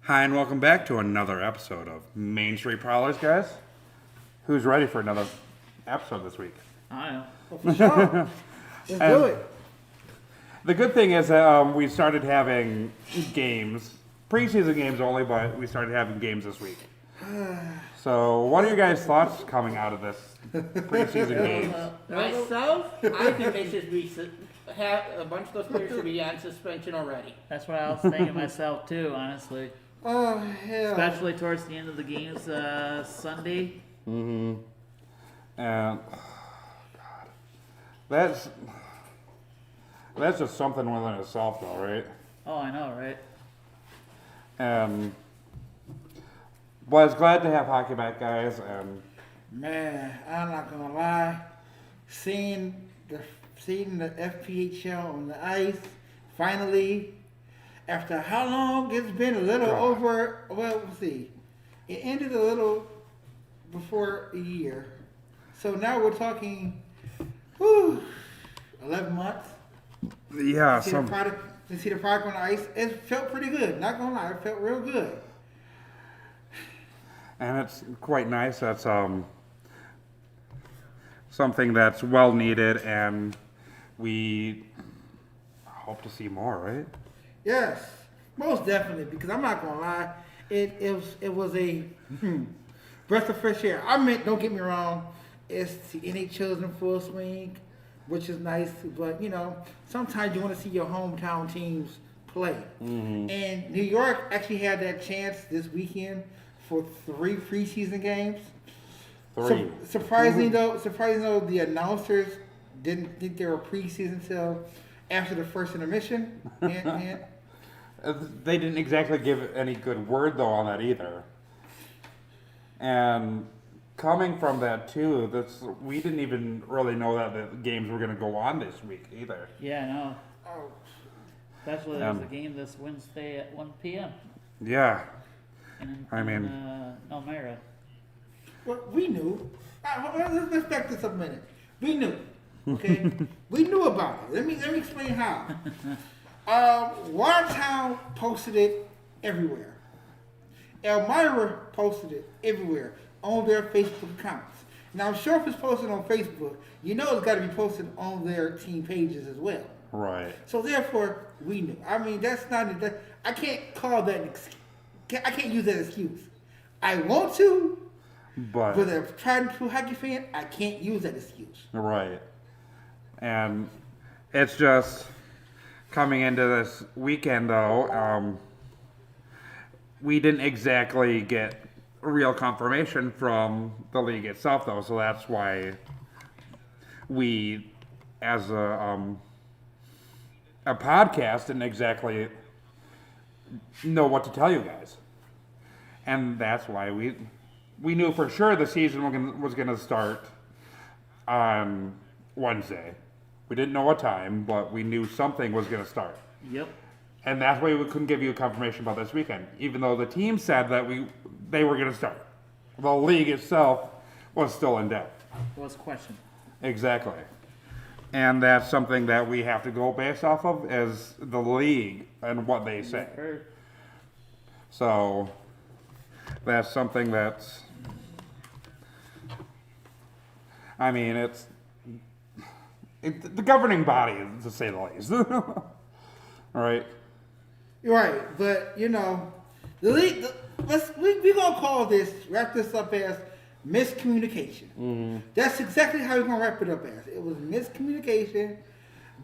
Hi, and welcome back to another episode of Main Street Prowlers, guys. Who's ready for another episode this week? I know. Oh, for sure. Let's do it. The good thing is that we started having games, preseason games only, but we started having games this week. So, what are your guys' thoughts coming out of this preseason games? Myself, I think they should be have a bunch of those players should be on suspension already. That's what I was thinking myself too, honestly. Oh hell! Especially towards the end of the games Sunday. And God, that's just something within itself, though, right? Oh, I know, right? And was glad to have hockey back, guys. And Man, I'm not gonna lie. Seeing the FPHL on the ice, finally, after how long it's been a little God. over. Well, let's see. It ended a little before a year, so now we're talking, 11 months. yeah, See the product on the ice. It felt pretty good. Not gonna lie, it felt real good. and it's quite nice. That's something that's well needed, and we hope to see more, right? Yes, most definitely. Because I'm not gonna lie, it was a breath of fresh air. I mean, don't get me wrong, it's the NHL's in full swing, which is nice. But sometimes you want to see your hometown teams play. And New York actually had that chance this weekend for 3 preseason games. 3. Surprisingly though, the announcers didn't think they were preseason until after the first intermission. And They didn't exactly give any good word, though, on that either. And coming from that, too, we didn't even really know that the games were going to go on this week either. Yeah, I know. oh, Especially there's a game this Wednesday at 1 p.m. Yeah. in I mean- Elmira. well, we knew. Let's back this up a minute. We knew. Okay, we knew about it. Let me explain how. Watertown posted it everywhere. Elmira posted it everywhere on their Facebook accounts. Now, I'm sure if it's posted on Facebook, it's got to be posted on their team pages as well. Right. So therefore, we knew. I mean, that's not. I can't call that. I can't use that excuse. I want to, But, but if I'm trying to be a hockey fan, I can't use that excuse. right. And it's just coming into this weekend, though, we didn't exactly get real confirmation from the league itself, though, so that's why we, as a podcast, didn't exactly know what to tell you guys. And that's why we knew for sure the season was going to start on Wednesday. We didn't know what time, but we knew something was going to start. Yep. And that's why we couldn't give you confirmation about this weekend, even though the team said that they were going to start. The league itself was still in doubt. Was question. Exactly. And that's something that we have to go based off of is the league and what they say. Heard. So that's something that's, I mean, it's the governing body, to say the least. Right? Right, but the league. We're gonna wrap this up as miscommunication. That's exactly how we're gonna wrap it up as. It was miscommunication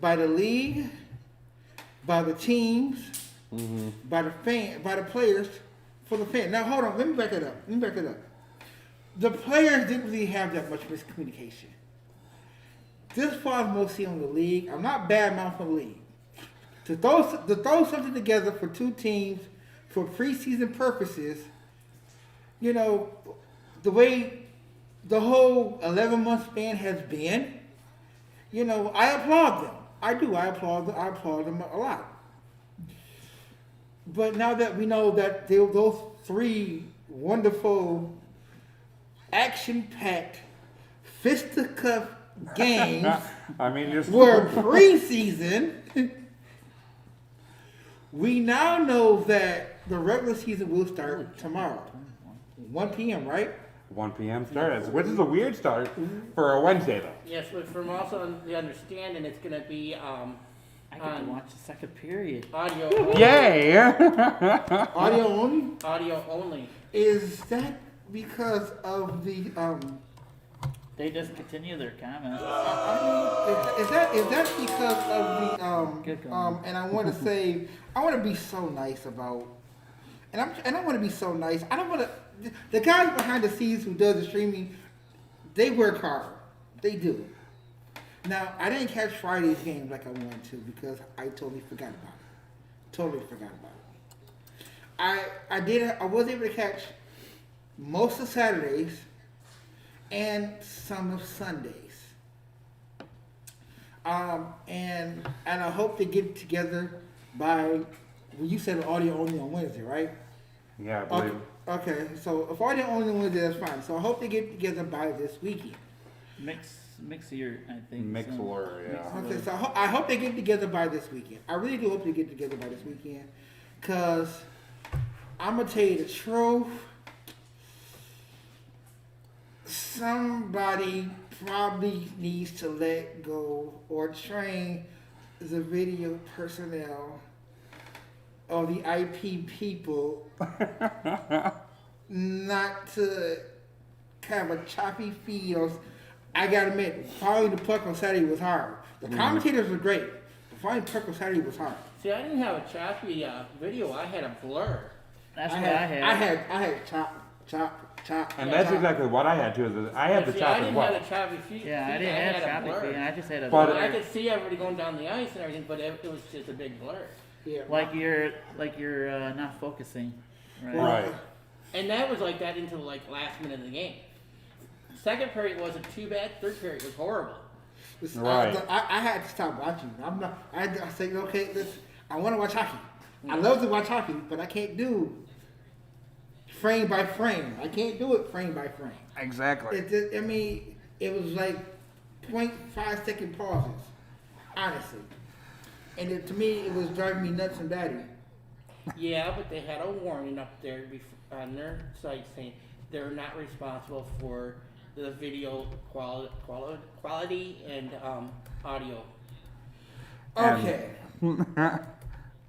by the league, by the teams, by the players, for the fans. Now hold on, let me back it up. The players didn't really have that much miscommunication. This falls mostly on the league. I'm not bad-mouthing the league. To throw something together for 2 teams for preseason purposes, the way the whole 11-month span has been, I applaud them. I do. I applaud them a lot. But now that we know that those 3 wonderful, action-packed, fisticuff games I mean, just were preseason, we now know that the regular season will start tomorrow, 1 p.m. Right? 1 p.m. start, which is a weird start for a Wednesday though. Yes, but from also the understanding, it's going to be I get to watch the second period. audio only. Yay! Audio only. Audio only. Is that because of the They just continue their comments. is that because of the Good going. and I want to say I want to be so nice about and I want to be so nice. I don't want to the guys behind the scenes who does the streaming, they work hard. They do. Now I didn't catch Friday's game like I wanted to because I totally forgot about it. Totally forgot about it. I was able to catch most of Saturdays and some of Sundays. And I hope to get together by well, you said audio only on Wednesday, right? Yeah, I believe. Okay, so if audio only on Wednesday, that's fine. So I hope to get together by this weekend. Mixier, I think. Mixlr, yeah. Okay, so I hope they get together by this weekend. I really do hope they get together by this weekend, cause I'm gonna tell you the truth. Somebody probably needs to let go or train the video personnel of the IP people not to have a choppy feels. I gotta admit, following the puck on Saturday was hard. The commentators were great, but following the puck on Saturday was hard. See, I didn't have a choppy video. I had a blur. That's what I had. I had chop. And that's exactly what I had too. Is I had the See, chop I as didn't well. have a choppy feed. Yeah, I didn't had have a traffic blur. feed. I just had a But- blur. I could see everybody going down the ice and everything, but it was just a big blur. Yeah. like you're not focusing. Right. Right. And that was like that until like last minute of the game. Second period wasn't too bad. Third period was horrible. Right. I had to stop watching. I said, okay, I want to watch hockey. I love to watch hockey, but I can't do frame by frame. I can't do it frame by frame. Exactly. It was like 0.5 second pauses, honestly. And to me, it was driving me nuts and batty. Yeah, but they had a warning up there on their site saying they're not responsible for the video quality and audio. Okay.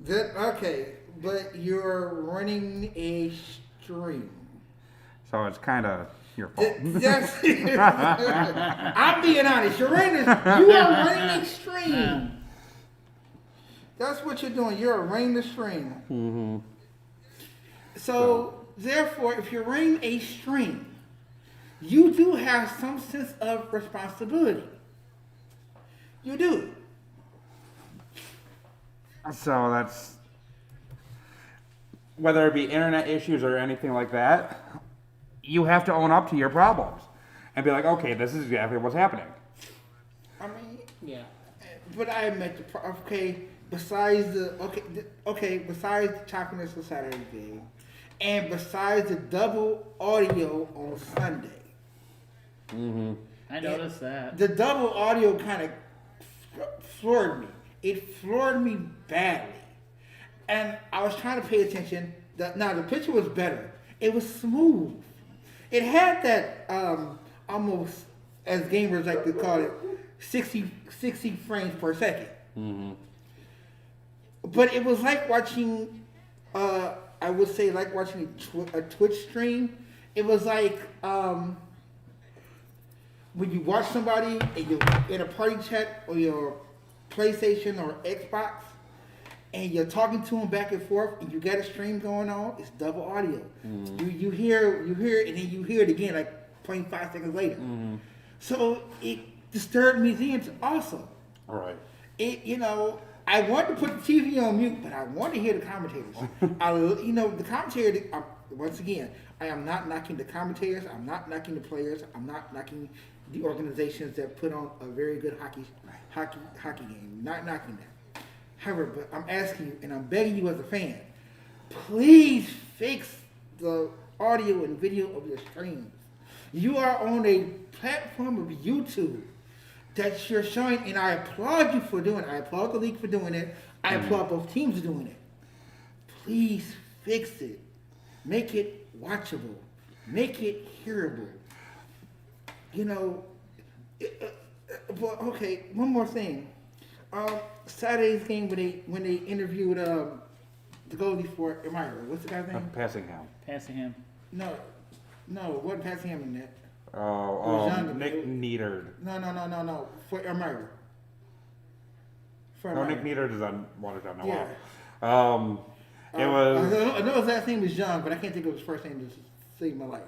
Okay, but you're running a stream. So it's kind of your fault. I'm being honest. You are running a stream. That's what you're doing. You're running the stream. Mm-hmm. So, therefore, if you're running a stream, you do have some sense of responsibility. You do. So that's whether it be internet issues or anything like that, you have to own up to your problems and be like, okay, this is exactly what's happening. I mean, Yeah. but I admit besides the besides the choppiness of Saturday game, and besides the double audio on Sunday. Mm-hmm. I noticed that. The double audio kind of floored me. It floored me badly. And I was trying to pay attention. Now, the picture was better. It was smooth. It had that almost, as gamers like to call it, 60 frames per second. Mm-hmm. But it was like watching, I would say like watching a Twitch stream. It was like when you watch somebody and you're in a party chat or your PlayStation or Xbox, and you're talking to them back and forth, and you got a stream going on. It's double audio. Mm-hmm. You hear it, and then you hear it again like 0.5 seconds later. Mm-hmm. So it disturbed me then also. All right. I want to put the TV on mute, but I want to hear the commentators. The commentator. Once again, I am not knocking the commentators. I'm not knocking the players. I'm not knocking the organizations that put on a very good hockey game. Not knocking that. However, but I'm asking you, and I'm begging you as a fan, please fix the audio and video of your streams. You are on a platform of YouTube that you're showing, and I applaud you for doing it. I applaud the league for doing it. I applaud both teams for doing it. Please fix it. Make it watchable. Make it hearable. You know, well, okay, one more thing. Saturday's game when they interviewed the goalie for Elmira. What's the guy's name? Passingham. Passingham. No, it wasn't Passingham in that. Oh, younger. Nick Needard. No. For Elmira. No, Nick Needard is on Watertown now. Yeah. It was, I know his last name was Young, but I can't think of his first name to save my life.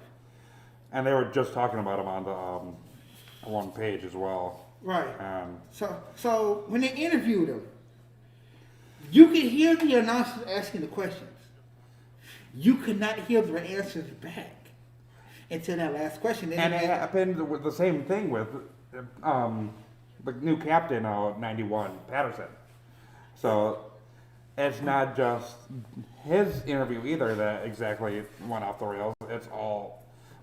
and they were just talking about him on the one page as well. Right. Um, So when they interviewed him, you could hear the announcers asking the questions. You could not hear the answers back until that last question. and it happened with the same thing with the new captain of 91, Patterson. So it's not just his interview either that exactly went off the rails. It's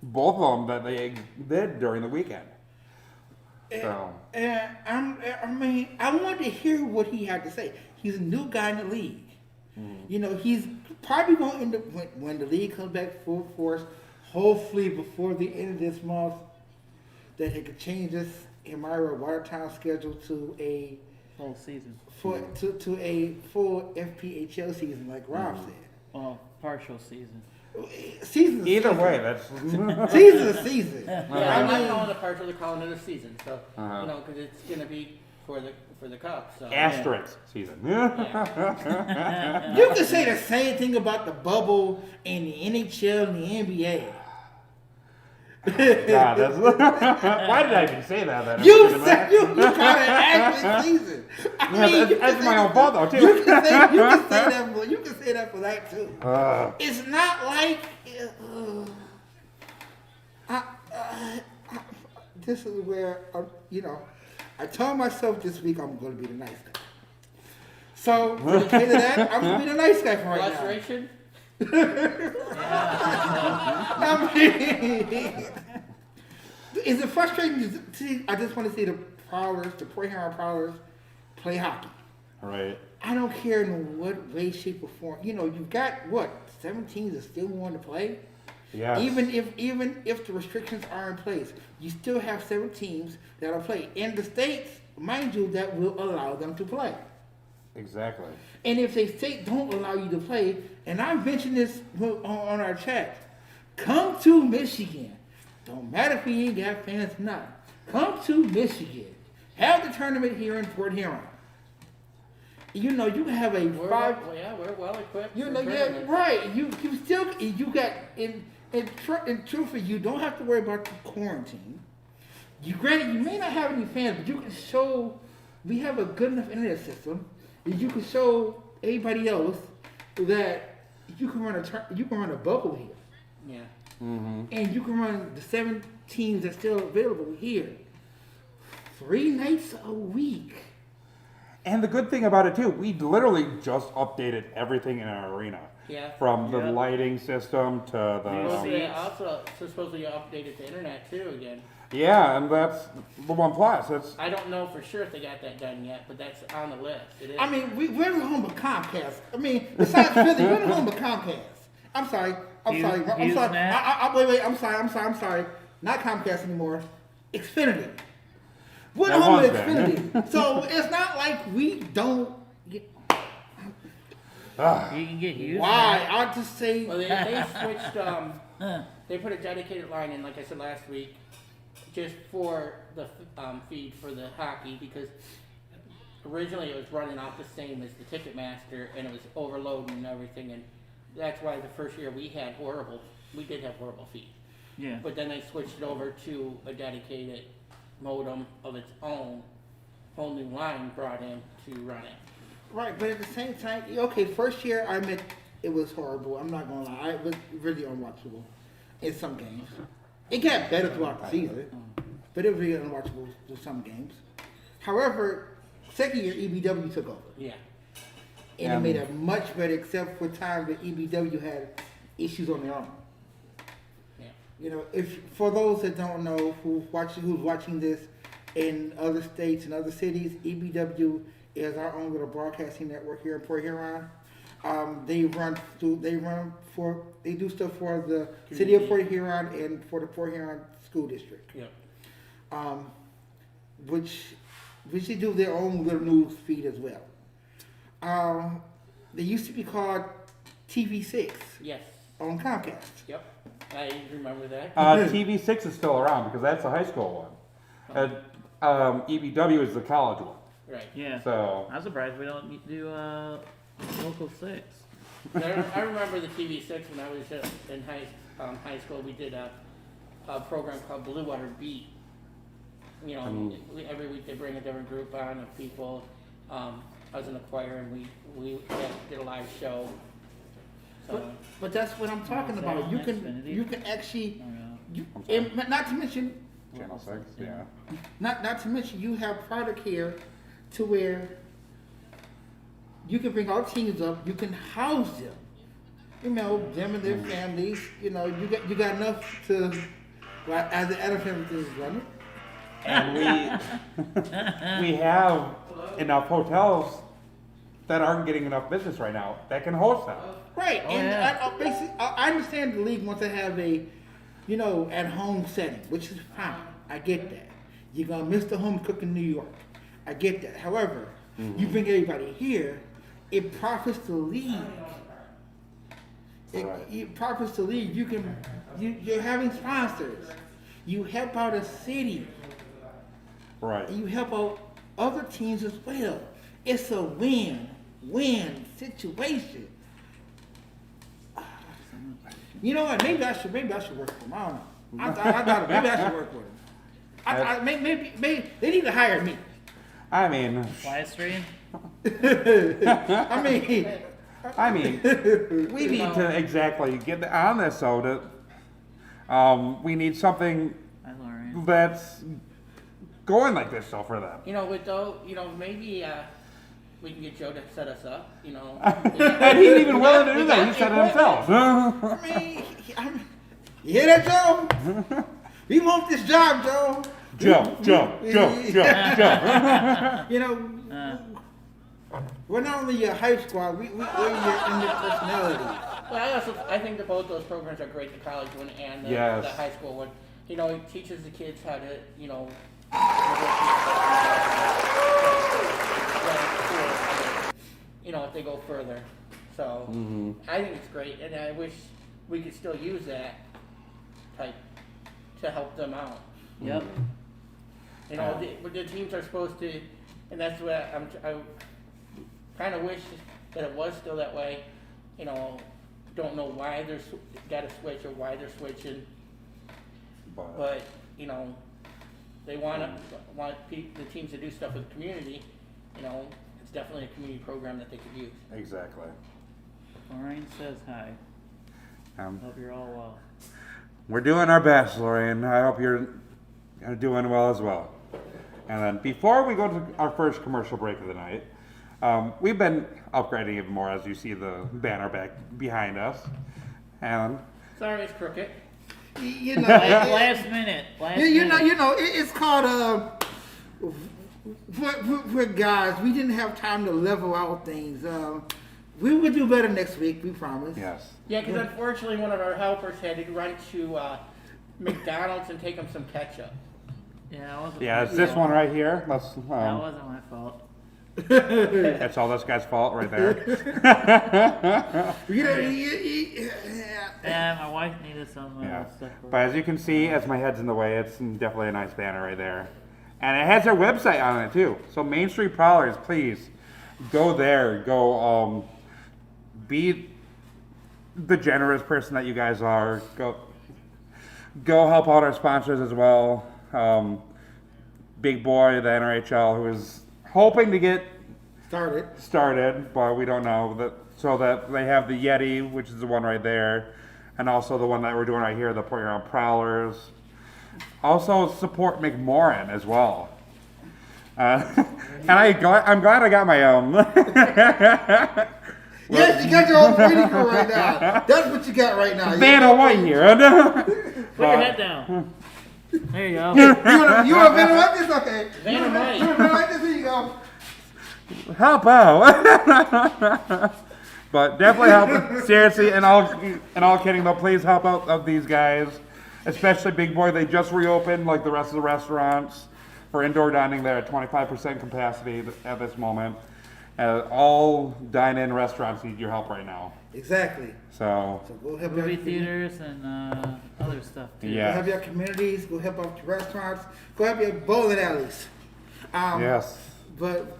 both of them that they did during the weekend. So And I wanted to hear what he had to say. He's a new guy in the league. You know, he's probably going to end up when the league comes back full force. Hopefully before the end of this month, that he could change this Elmira Watertown schedule to a Full season. to a full FPHL season, like Rob said. Well, partial season. Season. either way, that's Season is season. Yeah, I I'm not mean- calling it partial, they're calling it a season, so, Uh-huh. you know, because it's gonna be for the Cubs, so. asterisk season. Yeah. You can say the same thing about the bubble and the NHL and the NBA. God, that's why did I even say that? Then? You said you call it actually season. I Yeah, mean, you that's can my say- own fault though You too. can say that for that too. It's not like this is where you know. I told myself this week I'm going to be the nice guy. So because of that, I'm going to be the nice guy for right now. Frustration? I mean, is it frustrating to see? I just want to see the Prowlers, the Port Huron Prowlers, play hockey. Right. I don't care in what way, shape, or form. You know, you've got what 7 teams that still want to play. Yeah. Even if the restrictions are in place, you still have 7 teams that'll play in the states, mind you, that will allow them to play. Exactly. And if they state don't allow you to play, and I mentioned this on our chat, come to Michigan. Don't matter if you ain't got fans or not. Come to Michigan. Have the tournament here in Port Huron. You know, you have a We're we're well equipped. you for know, yeah, tournaments. right. You still you got in truth, you don't have to worry about the quarantine. Granted, you may not have any fans, but you can show we have a good enough internet system that you can show everybody else that you can run a bubble here, Yeah. and you can run the 7 teams that's still available here, 3 nights a week. And the good thing about it too, we literally just updated everything in our arena. Yeah. From the Yeah. lighting system to Well, the they also supposedly updated the internet too again. yeah, and that's the OnePlus. That's I don't know for sure if they got that done yet, but that's on the list. It is. I mean, we're the home of Comcast. I mean, besides Philly, we're the home of Comcast. I'm sorry. I'm sorry. HughesNet? Wait. I'm sorry. Not Comcast anymore. Xfinity. We're the That home of was there. Xfinity. So it's not like we don't. You can get used. Why? I'll just say. Well, they switched. They put a dedicated line in, like I said last week, just for the feed for the hockey because originally it was running off the same as the Ticketmaster and it was overloading and everything, and that's why the first year we did have horrible feed. Yeah. But then they switched it over to a dedicated modem of its own, whole new line brought in to run it. Right, but at the same time, okay, first year I admit it was horrible. I'm not gonna lie, it was really unwatchable in some games. It got better throughout the season, but it was really unwatchable in some games. However, second year EBW took over, Yeah. and it made it much better, except for times that EBW had issues on their own. Yeah. You know, if for those that don't know who's watching this in other states and other cities, EBW is our own little broadcasting network here in Port Huron. They do stuff for the city of Port Huron and for the Port Huron School District. Yeah. Which they do their own little news feed as well. They used to be called TV6 Yes. on Comcast. Yep. I remember that. TV6 is still around because that's the high school one. EBW is the college one. Right. Yeah. So I'm surprised we don't do local 6. I remember the TV6 when I was in high school. We did a program called Blue Water Beat. You know, every week they bring a different group on of people. I was in the choir and we did a live show. So, But that's what I'm talking Is that about. on You Xfinity? can actually, I'm sorry. and not to mention, Channel 6, yeah. not to mention, you have product here to where you can bring all teams up. You can house them. You know, them and their families. You know, you got enough to, well, as the other families is running. And we have enough hotels that aren't getting enough business right now that can host them. Right, Oh, and yeah. I understand the league wants to have a, you know, at home setting, which is fine. I get that. You're gonna miss the home cook in New York. I get that. However, you bring everybody here, it profits the league. Right. It profits the league. You're having sponsors. You help out a city. Right. And you help out other teams as well. It's a win-win situation. You know what? Maybe I should work for them. I don't know. I thought maybe I should work for them. Maybe they need to hire me. I mean, Live stream? I mean, we need to exactly get on this so that we need something Hi, Lauren. that's going like this so for them. you know, maybe we can get Joe to set us up. You know. And he's even willing to do that. He said it himself. You hear that, Joe? We want this job, Joe. Joe. You know, we're not only your hype squad, we're your personality. Well, I think that both those programs are great, the college one and the Yes. high school one. You know, it teaches the kids how to, you know, if they go further. So I think it's great, and I wish we could still use that type to help them out. Yep. You know, the teams are supposed to, and that's what I kind of wish that it was still that way. You know, don't know why they're got to switch or why they're switching, but you know, they want the teams to do stuff with the community. You know, it's definitely a community program that they could use. Exactly. Lorraine says hi. Hope you're all well. We're doing our best, Lorraine. I hope you're doing well as well. And then before we go to our first commercial break of the night, we've been upgrading even more, as you see the banner back behind us. And Sorry, it's crooked. You know, Last minute. it's called we're guys. We didn't have time to level out things. We will do better next week. We promise. yes, Yeah, because unfortunately one of our helpers had to run to McDonald's and take them some ketchup. Yeah, it wasn't. yeah, it's this one right here. Let's. That wasn't my fault. That's all this guy's fault right there. You know, Yeah, my wife needed some Yeah. stuff. for But as you can see, as my head's in the way, it's definitely a nice banner right there. And it has our website on it too. So Main Street Prowlers, please go there. Go be the generous person that you guys are. Go help out our sponsors as well. Big Boy, the NRHL, who is hoping to get started, but we don't know that. So that they have the Yeti, which is the one right there, and also the one that we're doing right here, the Port Huron Prowlers. Also support McMorran as well. And I'm glad I got my own. yes, you got your own pretty crew right now. That's what you got right now. Vanna White here. Put your head down. There you go. You want Vanna like this? Okay. Vanna White. You want Vanna like this? Here you go. Help out. But definitely help. Seriously, and all kidding though, please help out of these guys, especially Big Boy. They just reopened like the rest of the restaurants for indoor dining. They're at 25% capacity at this moment. All dine-in restaurants need your help right now. Exactly. So go help Movie out theaters and other stuff too. Yeah. Go help your communities. Go help out your restaurants. Go help your bowling alleys. yes, But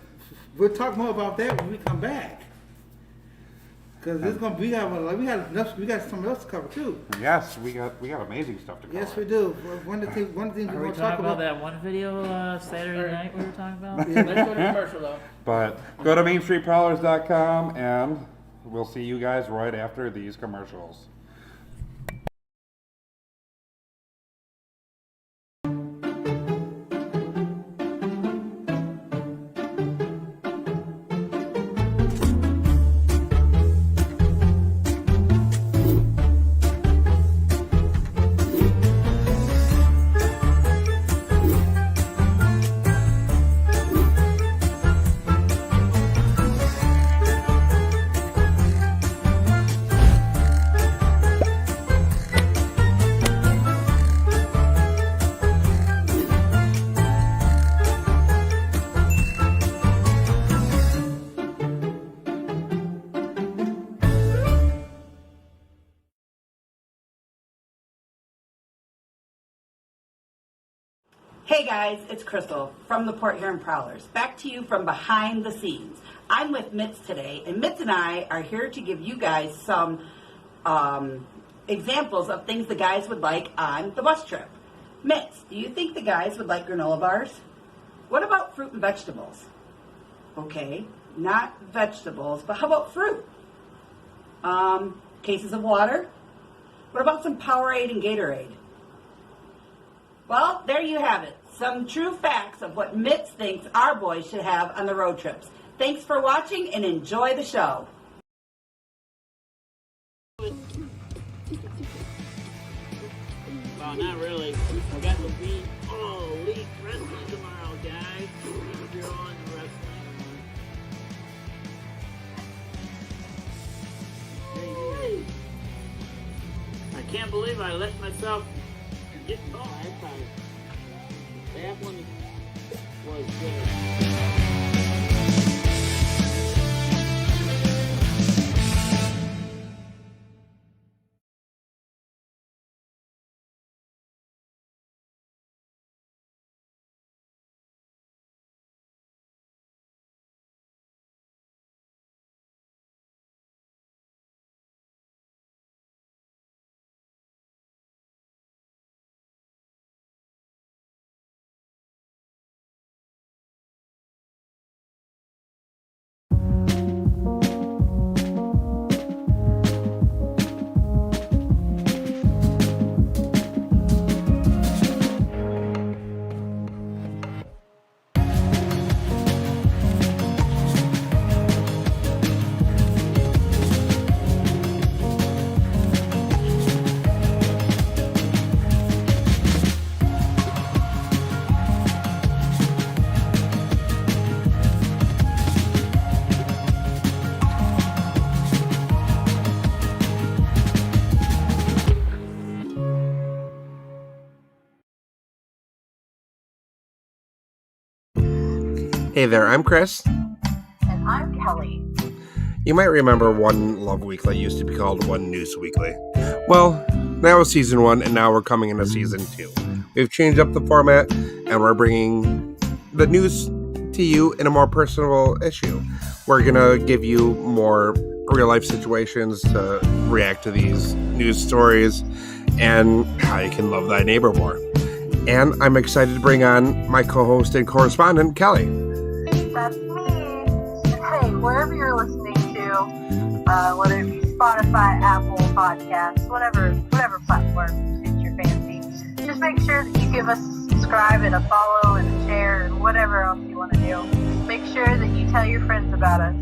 we'll talk more about that when we come back. Cause it's gonna we got something else to cover too. yes, we got amazing stuff to cover. Yes, we do. One of the things Are we're we gonna talking talk about about. that one video Saturday night we were talking about? Yeah. Let's go to commercial though. But go to MainStreetProwlers.com and we'll see you guys right after these commercials. Hey guys, it's Crystal from the Port Huron Prowlers. Back to you from behind the scenes. I'm with Mitz today, and Mitz and I are here to give you guys some examples of things the guys would like on the bus trip. Mitz, do you think the guys would like granola bars? What about fruit and vegetables? Okay, not vegetables, but how about fruit? Cases of water? What about some Powerade and Gatorade? Well, there you have it. Some true facts of what Mitz thinks our boys should have on the road trips. Thanks for watching and enjoy the show. Well, not really. I got the beat. Oh, Elite Wrestling tomorrow, guys. If you're on the wrestling. Hey. I can't believe I let myself get caught. That one was good. Hey there, I'm Chris. And I'm Kelly. You might remember One Love Weekly used to be called One News Weekly. Well, that was season 1, and now we're coming into season 2. We've changed up the format, and we're bringing the news to you in a more personal issue. We're going to give you more real-life situations to react to these news stories and how you can love thy neighbor more. And I'm excited to bring on my co-host and correspondent, Kelly. That's me. Hey, wherever you're listening to, whether it be Spotify, Apple Podcasts, whatever platform suits your fancy, just make sure that you give us a subscribe and a follow and a share and whatever else you want to do. Make sure that you tell your friends about us.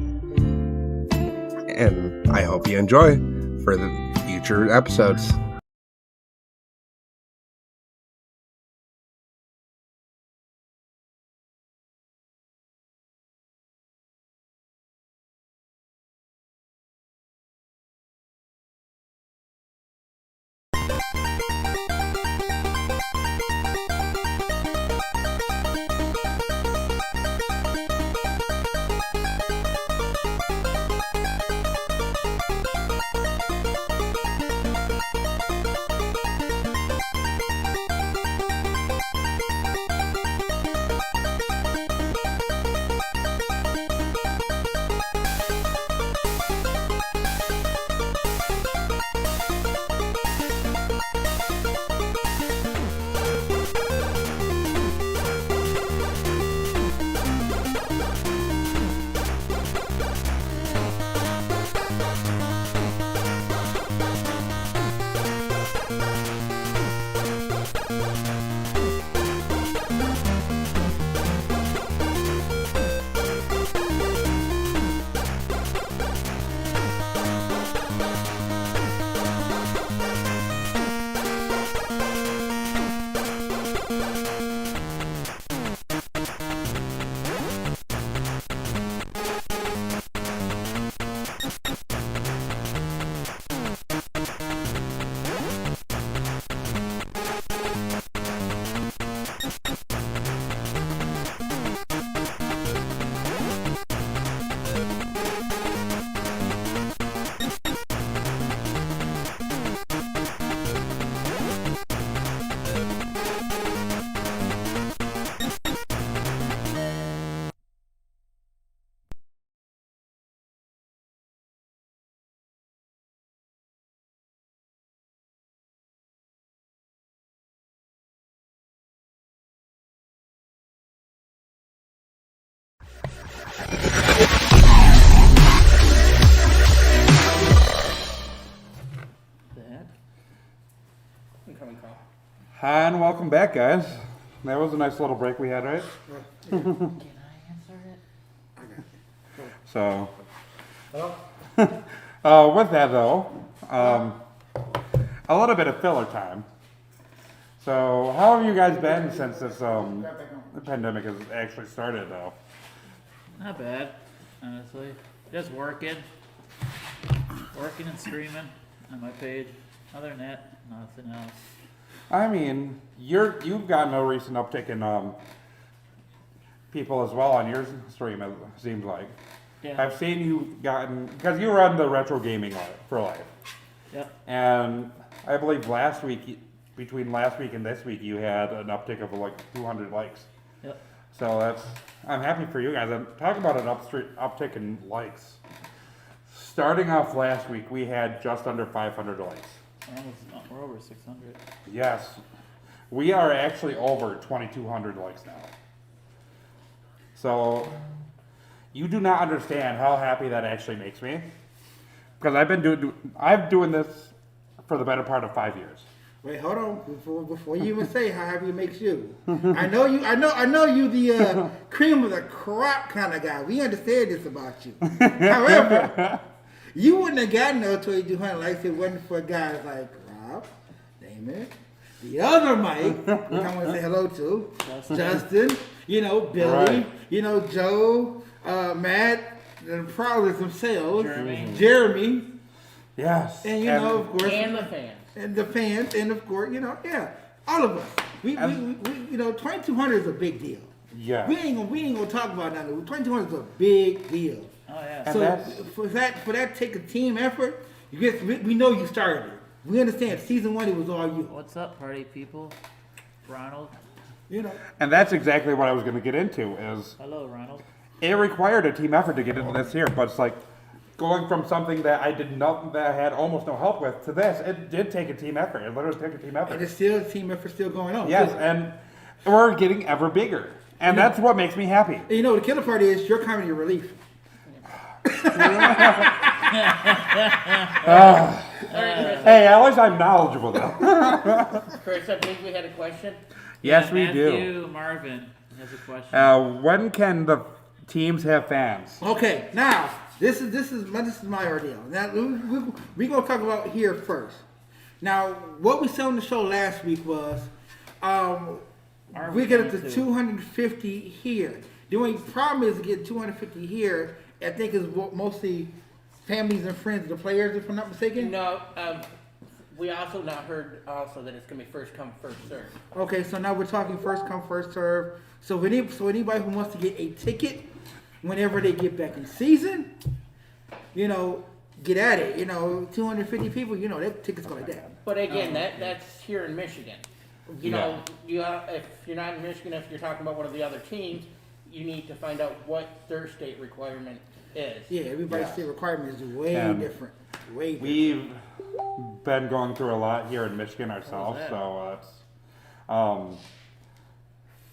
And I hope you enjoy for the future episodes. That. Incoming call. Hi, and welcome back, guys. That was a nice little break we had, right? Can I answer it? So, Hello? with that though, a little bit of filler time. So, how have you guys been since this the pandemic has actually started, though? Not bad, honestly. Just working and streaming on my page. Other than that, nothing else. I mean, you've got no recent uptick in people as well on your stream. It seems like. Yeah. I've seen you gotten because you run the retro gaming for life, Yep. and I believe between last week and this week, you had an uptick of like 200 likes. Yep. So I'm happy for you guys. And talk about an uptick in likes. Starting off last week, we had just under 500 likes. We're over 600. Yes, we are actually over 2,200 likes now. So you do not understand how happy that actually makes me, because I'm doing this for the better part of 5 years. Wait, hold on. Before you even say how happy it makes you, I know you the cream of the crop kind of guy. We understand this about you. However, you wouldn't have gotten no 2,200 likes if it wasn't for guys like Rob, Damon, the other Mike, which I want to say hello to, Justin, Billy, Right. Joe, Matt, the prowlers themselves, Jeremy. Yes, and of course, And the fans. and the fans, and of course, all of us. We 2,200 is a big deal. yeah. We ain't gonna talk about that. 2,200 is a big deal. Oh yeah. And So that's- for that take a team effort. We know you started it. We understand. Season 1, it was all you. What's up, party people? Ronald. And that's exactly what I was going to get into. Is Hello, Ronald. it required a team effort to get into this here, but it's like going from something that I had almost no help with to this. It did take a team effort. It literally took a team And effort. it's still team effort still going on. Yes, and we're getting ever bigger, and that's what makes me happy. And the killer part is your comedy relief. Hey, at least I'm knowledgeable though. Chris, I think we had a question. Yes, we do. Matthew Marvin has a question. When can the teams have fans? Okay, now this is my ordeal. Now we gonna talk about here first. Now what we said on the show last week was we get it to 250 here. The only problem is to get 250 here. I think is mostly families and friends of the players, if I'm not mistaken. No, we also now heard also that it's gonna be first come, first serve. Okay, so now we're talking first come, first serve. So anybody who wants to get a ticket whenever they get back in season, get at it. 250 people, that ticket's going like that. But again, that's here in Michigan. Yeah. If you're not in Michigan, if you're talking about one of the other teams, you need to find out what their state requirement is. Yeah, everybody's Yeah. state requirement is way And different. Way different. We've been going through a lot here in Michigan ourselves, that? so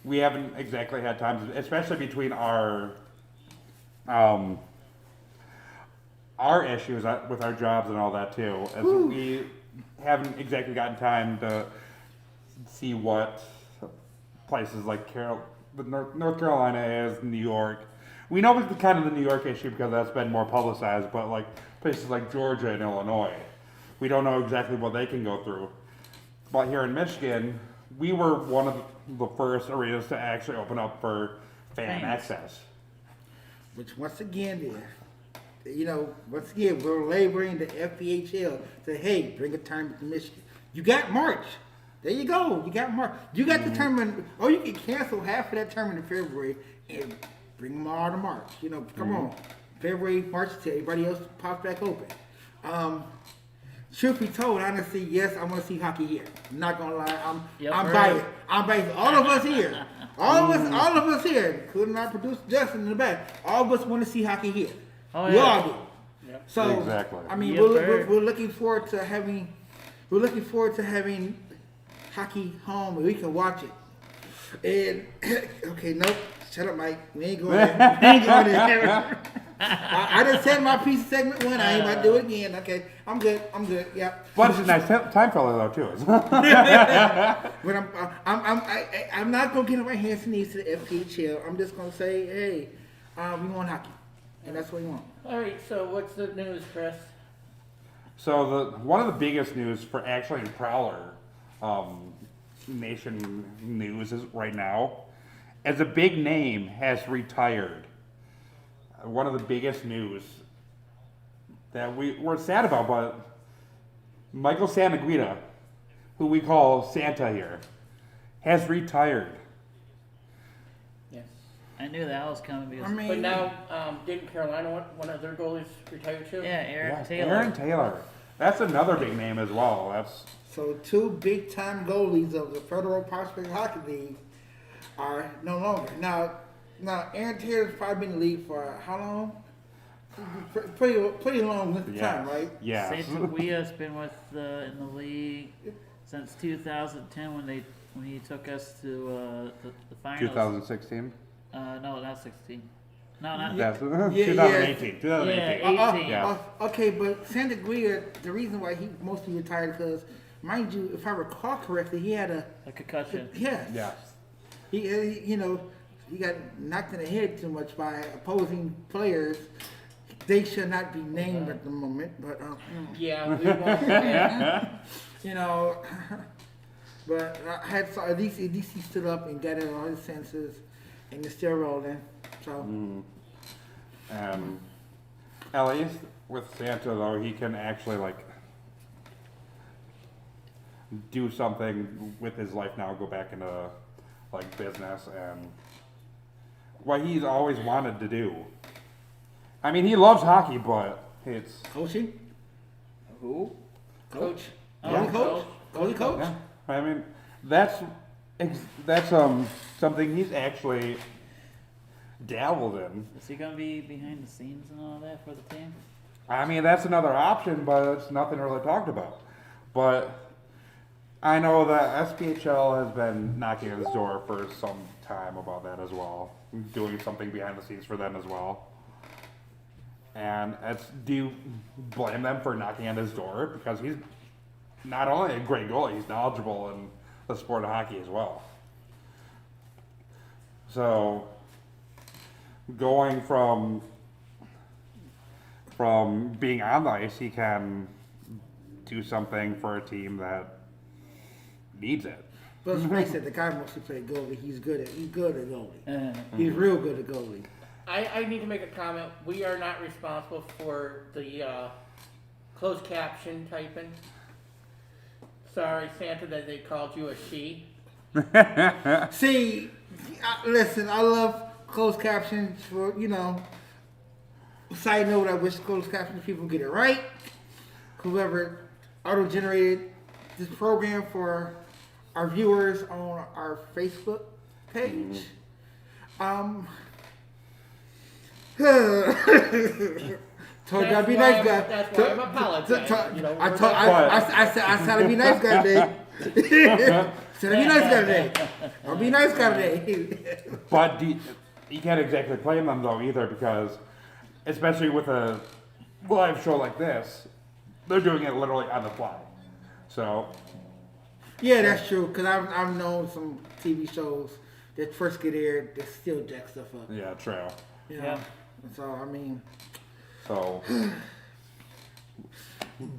we haven't exactly had time, especially between our issues with our jobs and all that too, as we haven't exactly gotten time to see what places like North Carolina is, New York. We know it's kind of the New York issue because that's been more publicized, but like places like Georgia and Illinois, we don't know exactly what they can go through. But here in Michigan, we were one of the first arenas to actually open up for fan Fans. access. Which once again, we're laboring the FPHL to, hey, bring a tournament to Michigan. You got March. There you go. You got March. You got the tournament. Oh, you can cancel half of that tournament in February and bring them all to March. Come on. February, March, till everybody else pops back open. Truth be told, honestly, yes, I want to see hockey here. I'm not gonna lie, I'm right. biased. I'm biased. All of us here, all of us here, including our producer Justin in the back, all of us want to see hockey here. Oh, We yeah. all do. Yep. So Exactly. I mean, Yes, sir. we're looking forward to having hockey home where we can watch it. And okay, nope, shut up, Mike. We ain't going there. We ain't going there. I just said my piece of segment one. I ain't about to do it again. Okay, I'm good. Yeah. But it's a nice time filler though too. But I'm not gonna get on my hands and knees to the FPHL. I'm just gonna say, hey, we want hockey, and that's what we want. All right, so what's the news, Chris? So one of the biggest news for actually Prowler Nation news is right now, as a big name has retired. One of the biggest news that we're sad about, but Michael Santaguida, who we call Santa here, has retired. Yes. I knew that was coming because I mean, But now, didn't Carolina one of their goalies retire too? yeah, Eric Yes, Taylor. Aaron Taylor. That's another big name as well. That's so two big time goalies of the Federal Prospect Hockey League are no longer. Now Aaron Taylor's probably been in the league for how long? Pretty long length of time, right? Yes. Santaguida's been with in the league since 2010 when he took us to the finals. 2016. No, not 16. No, not Yes. Yeah, 2018. 2018. Yeah, 18. Yeah. Okay, but Santaguida, the reason why he mostly retired because, mind you, if I recall correctly, he had a concussion. yes. Yes. He got knocked in the head too much by opposing players. They should not be named at the moment, but Yeah, we won't. but I had saw at least he stood up and got all his senses, and is still rolling. So At least with Santa though, he can actually do something with his life now, go back into business and what he's always wanted to do. I mean, he loves hockey, but it's coaching, Who? coach, Yeah. goalie coach. yeah. I mean, that's something he's actually dabbled in. Is he gonna be behind the scenes and all that for the team? I mean, that's another option, but it's nothing really talked about. But I know that SPHL has been knocking at his door for some time about that as well, doing something behind the scenes for them as well. And do you blame them for knocking at his door? Because he's not only a great goalie, he's knowledgeable in the sport of hockey as well. So, going from being on the ice, he can do something for a team that needs it. But let's face it, the guy mostly played goalie. He's good at goalie. Uh, He's real good at goalie. I need to make a comment. We are not responsible for the closed caption typing. sorry, Santa, that they called you a she. See, listen, I love closed captions for, side note, I wish closed captions people get it right. Whoever auto-generated this program for our viewers on our Facebook page. Told you I'd be nice guy. That's why I'm apologizing. I said I'd be nice guy today. Said I'd be nice guy today. I'll be nice guy today. But you can't exactly blame them though either, because especially with a live show like this, they're doing it literally on the fly. So Yeah, that's true. Cause I've known some TV shows that first get aired that still jack stuff up. yeah, true. You know? Yeah. So I mean, So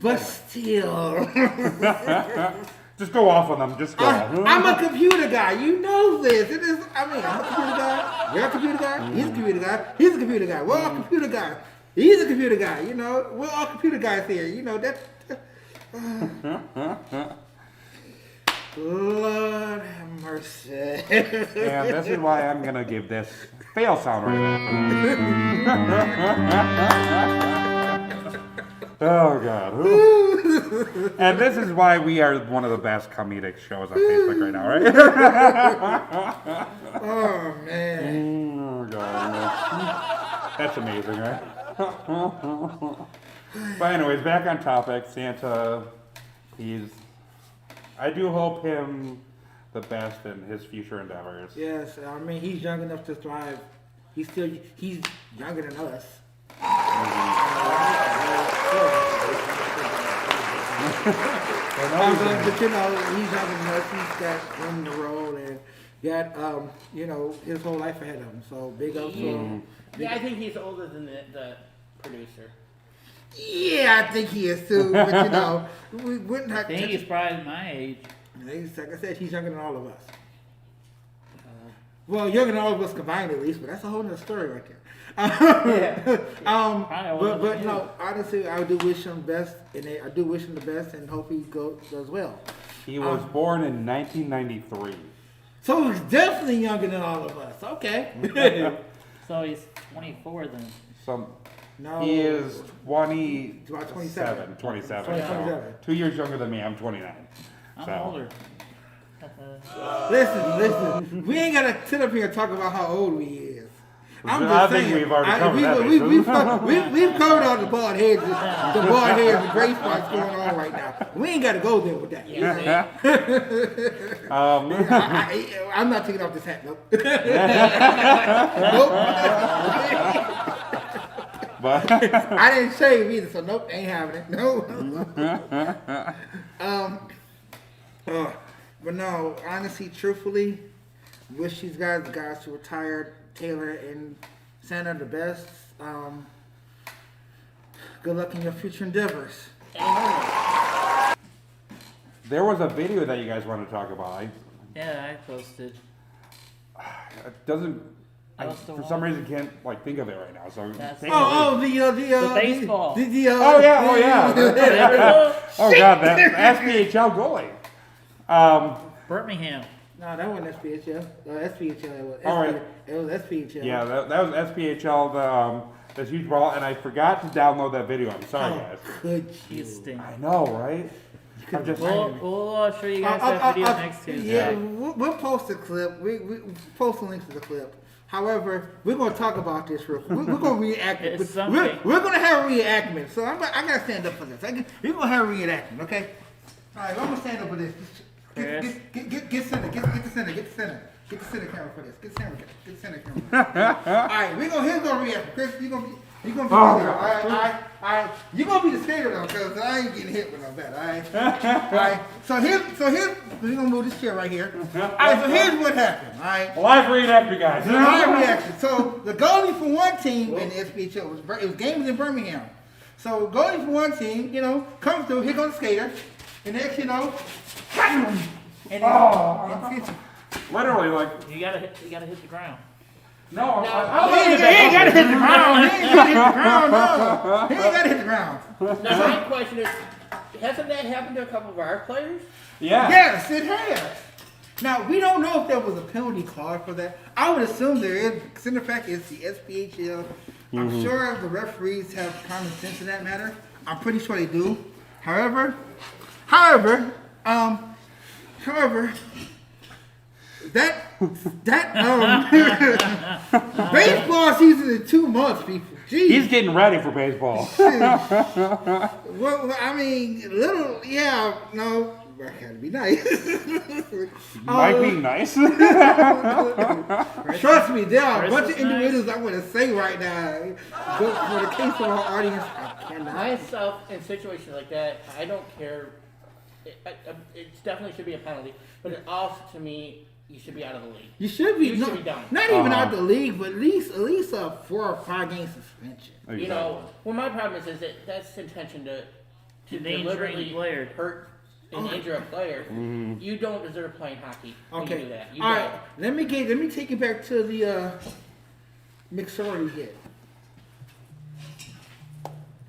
but still, just go off on them. Just go. I'm a computer guy. You know this. It is. I mean, I'm a computer guy. You're a computer guy. He's a computer guy. He's a computer guy. We're all computer guys. He's a computer guy. We're all computer guys here. That. Lord have mercy. And this is why I'm gonna give this fail sound right now. Oh God. And this is why we are one of the best comedic shows on Facebook right now, right? Oh man. Oh God. That's amazing, right? But anyways, back on topic. Santa, I do hope him the best in his future endeavors. Yes, I mean he's young enough to thrive. He's younger than us. But he's younger than us. He's got room in the road and got his whole life ahead of him. So big up to him. Yeah, I think he's older than the producer. Yeah, I think he is too. But we wouldn't have. I think he's probably my age. Like I said, he's younger than all of us. Well, younger than all of us combined at least, but that's a whole nother story right there. But no, honestly, I do wish him best, and I do wish him the best, and hope he does well. He was born in 1993. So he's definitely younger than all of us. Okay. So he's 24 then. No. He is 27. About 27. 27. 27. 2 years younger than me. I'm 29. I'm older. Listen. We ain't gotta sit up here and talk about how old he is. I'm just I saying. think we've already covered that. We've covered all the bald heads, and gray spots going on right now. We ain't gotta go there with that. I'm not taking off this hat. Nope. Nope. But I didn't shave either, so nope, ain't having it. No. But no, honestly, truthfully, wish these guys who retired, Taylor and Santa, the best. Good luck in your future endeavors. there was a video that you guys want to talk about. Yeah, I posted. It doesn't. For some reason, can't think of it right now. So That's- take it away. The baseball. Oh yeah. Oh god, that SPHL goalie. Birmingham. No, that wasn't SPHL. SPHL. It was. All right. It was SPHL. Yeah, that was SPHL. This huge ball, and I forgot to download that video. I'm sorry, guys. Could You you? stink. I know, right? I'm just. We'll show you guys that video next Tuesday. Yeah, we'll post a clip. We post a link to the clip. However, we're going to talk about this real quick. We're going to reenact it. It's something. We're going to have a reenactment. So I got to stand up for this. We're going to have a reenactment, okay? All right, I'm going to stand up for this. Get center. Get the center. Get the center camera for this. Get the center camera. All right, here's going to react. Chris, you're going to be the all right. You're going to be the skater though, because I ain't getting hit with no bat, all right? All right. So here's, we're going to move this chair right here. All right, so here's what happened, all right? Live reenactor, guys. Live reaction. So the goalie for one team in the SPHL it was games in Birmingham. So goalie for one team, comes through. Here goes the skater, and next, and then, Literally, You gotta hit the ground. no. he ain't got to hit the ground. He ain't got to hit the ground. Now my question is, hasn't that happened to a couple of our players? Yeah. Yes, it has. Now, we don't know if there was a penalty clause for that. I would assume there is, considering the fact it's the SPHL. I'm sure the referees have common sense in that matter. I'm pretty sure they do. However, baseball season in 2 months, people. Jeez. He's getting ready for baseball. Well, I mean, no, I gotta be nice. Might be nice. Trust me, there are a bunch of Christmas individuals I want to say right now. But for the case of our audience, I cannot. Myself, in situations like that, I don't care. It definitely should be a penalty, but it also, to me, you should be out of the league. You should be, You should be done. not even out the league, but at least a 4 or 5 game suspension. You know, well, my problem is that that's intention to Endangering deliberately the player. hurt and injure a player. You don't deserve playing hockey when you do Okay, that. You all don't. right. Let me take it back to the McSorley hit.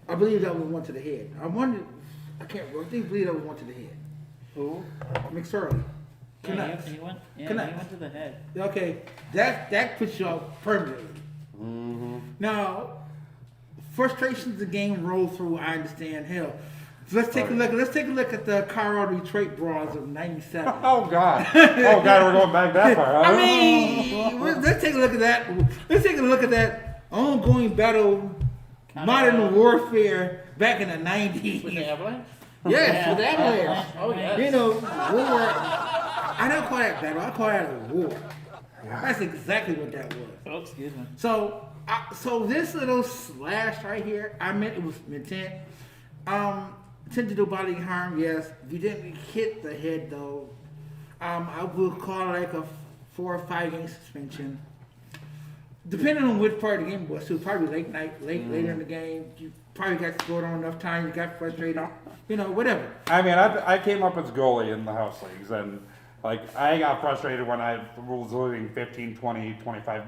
I believe that was one to the head. I believe that was one to the head. Who? McSorley. Yeah, Canucks. he went. Yeah, Canucks. he went to the head. Okay, that puts you out permanently. Now, frustrations the game roll through. I understand. Hell, let's take a look. Let's take a look at the Colorado Detroit Brawls of '97. Oh God. We're going back that far. Huh? I mean, let's take a look at that. Let's take a look at that ongoing battle, modern warfare back in the With the '90s. Avalanche? Yes, with that Avalanche. Oh, yes. You know, war. I don't call that battle. I call that a war. That's exactly what that was. Oh, excuse me. So this little slash right here, I meant it was intent. Intent to do bodily harm, yes. You didn't hit the head though. I will call it like a 4 or 5 game suspension. Depending on which part of the game it was, so probably later in the game, you probably got scored on enough time, you got frustrated, whatever. I mean, I came up as goalie in the house leagues, and like I got frustrated when I was losing 15, 20, 25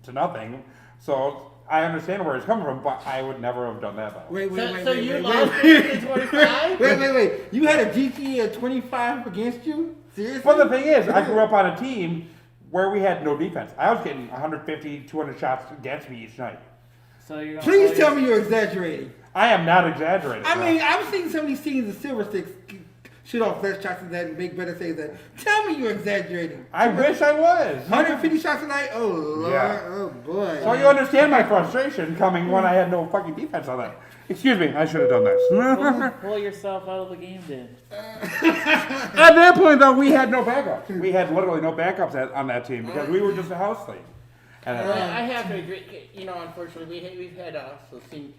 to nothing. So I understand where he's coming from, but I would never have done that. Though. Wait, So you lost 15-25? Wait. You had a GT of 25 against you? Seriously? But the thing is, I grew up on a team where we had no defense. I was getting 150, 200 shots against me each night. So you're gonna Please call tell your- me you're exaggerating. I am not exaggerating. I no. mean, I've seen some of these teams in Silver Sticks shoot off less shots than that and make better saves than. Tell me you're exaggerating. I wish I was. 150 shots a night? Oh, Lord. Yeah. Oh, boy. So you understand my frustration coming when I had no fucking defense on that. Excuse me, I should have done this. Pull yourself out of the game, then. At that point, though, we had no backups. We had literally no backups on that team because we were just a house league. And I have to agree. Unfortunately, we've had also seen.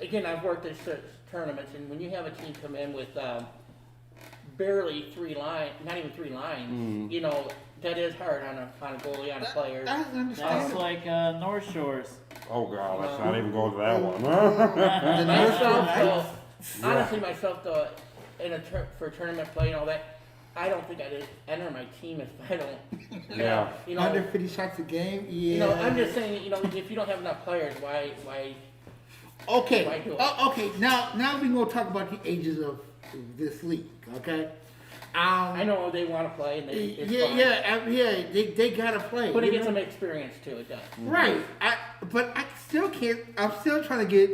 Again, I've worked at tournaments, and when you have a team come in with barely 3 lines, not even 3 lines, that is hard on a goalie, on a player. That's That's understandable. like North Shores. oh god, let's not even go to that one. Myself though, for tournament play and all that, I don't think I'd enter my team if I don't. Yeah. 150 shots a game? Yeah. I'm just saying, if you don't have enough players, why? Okay. Why do it? Okay. Now we're going to talk about the ages of this league, okay? I know they want to play, and it's fun. They gotta play. But it you gets know? some experience too. It does. Right. But I still can't. I'm still trying to get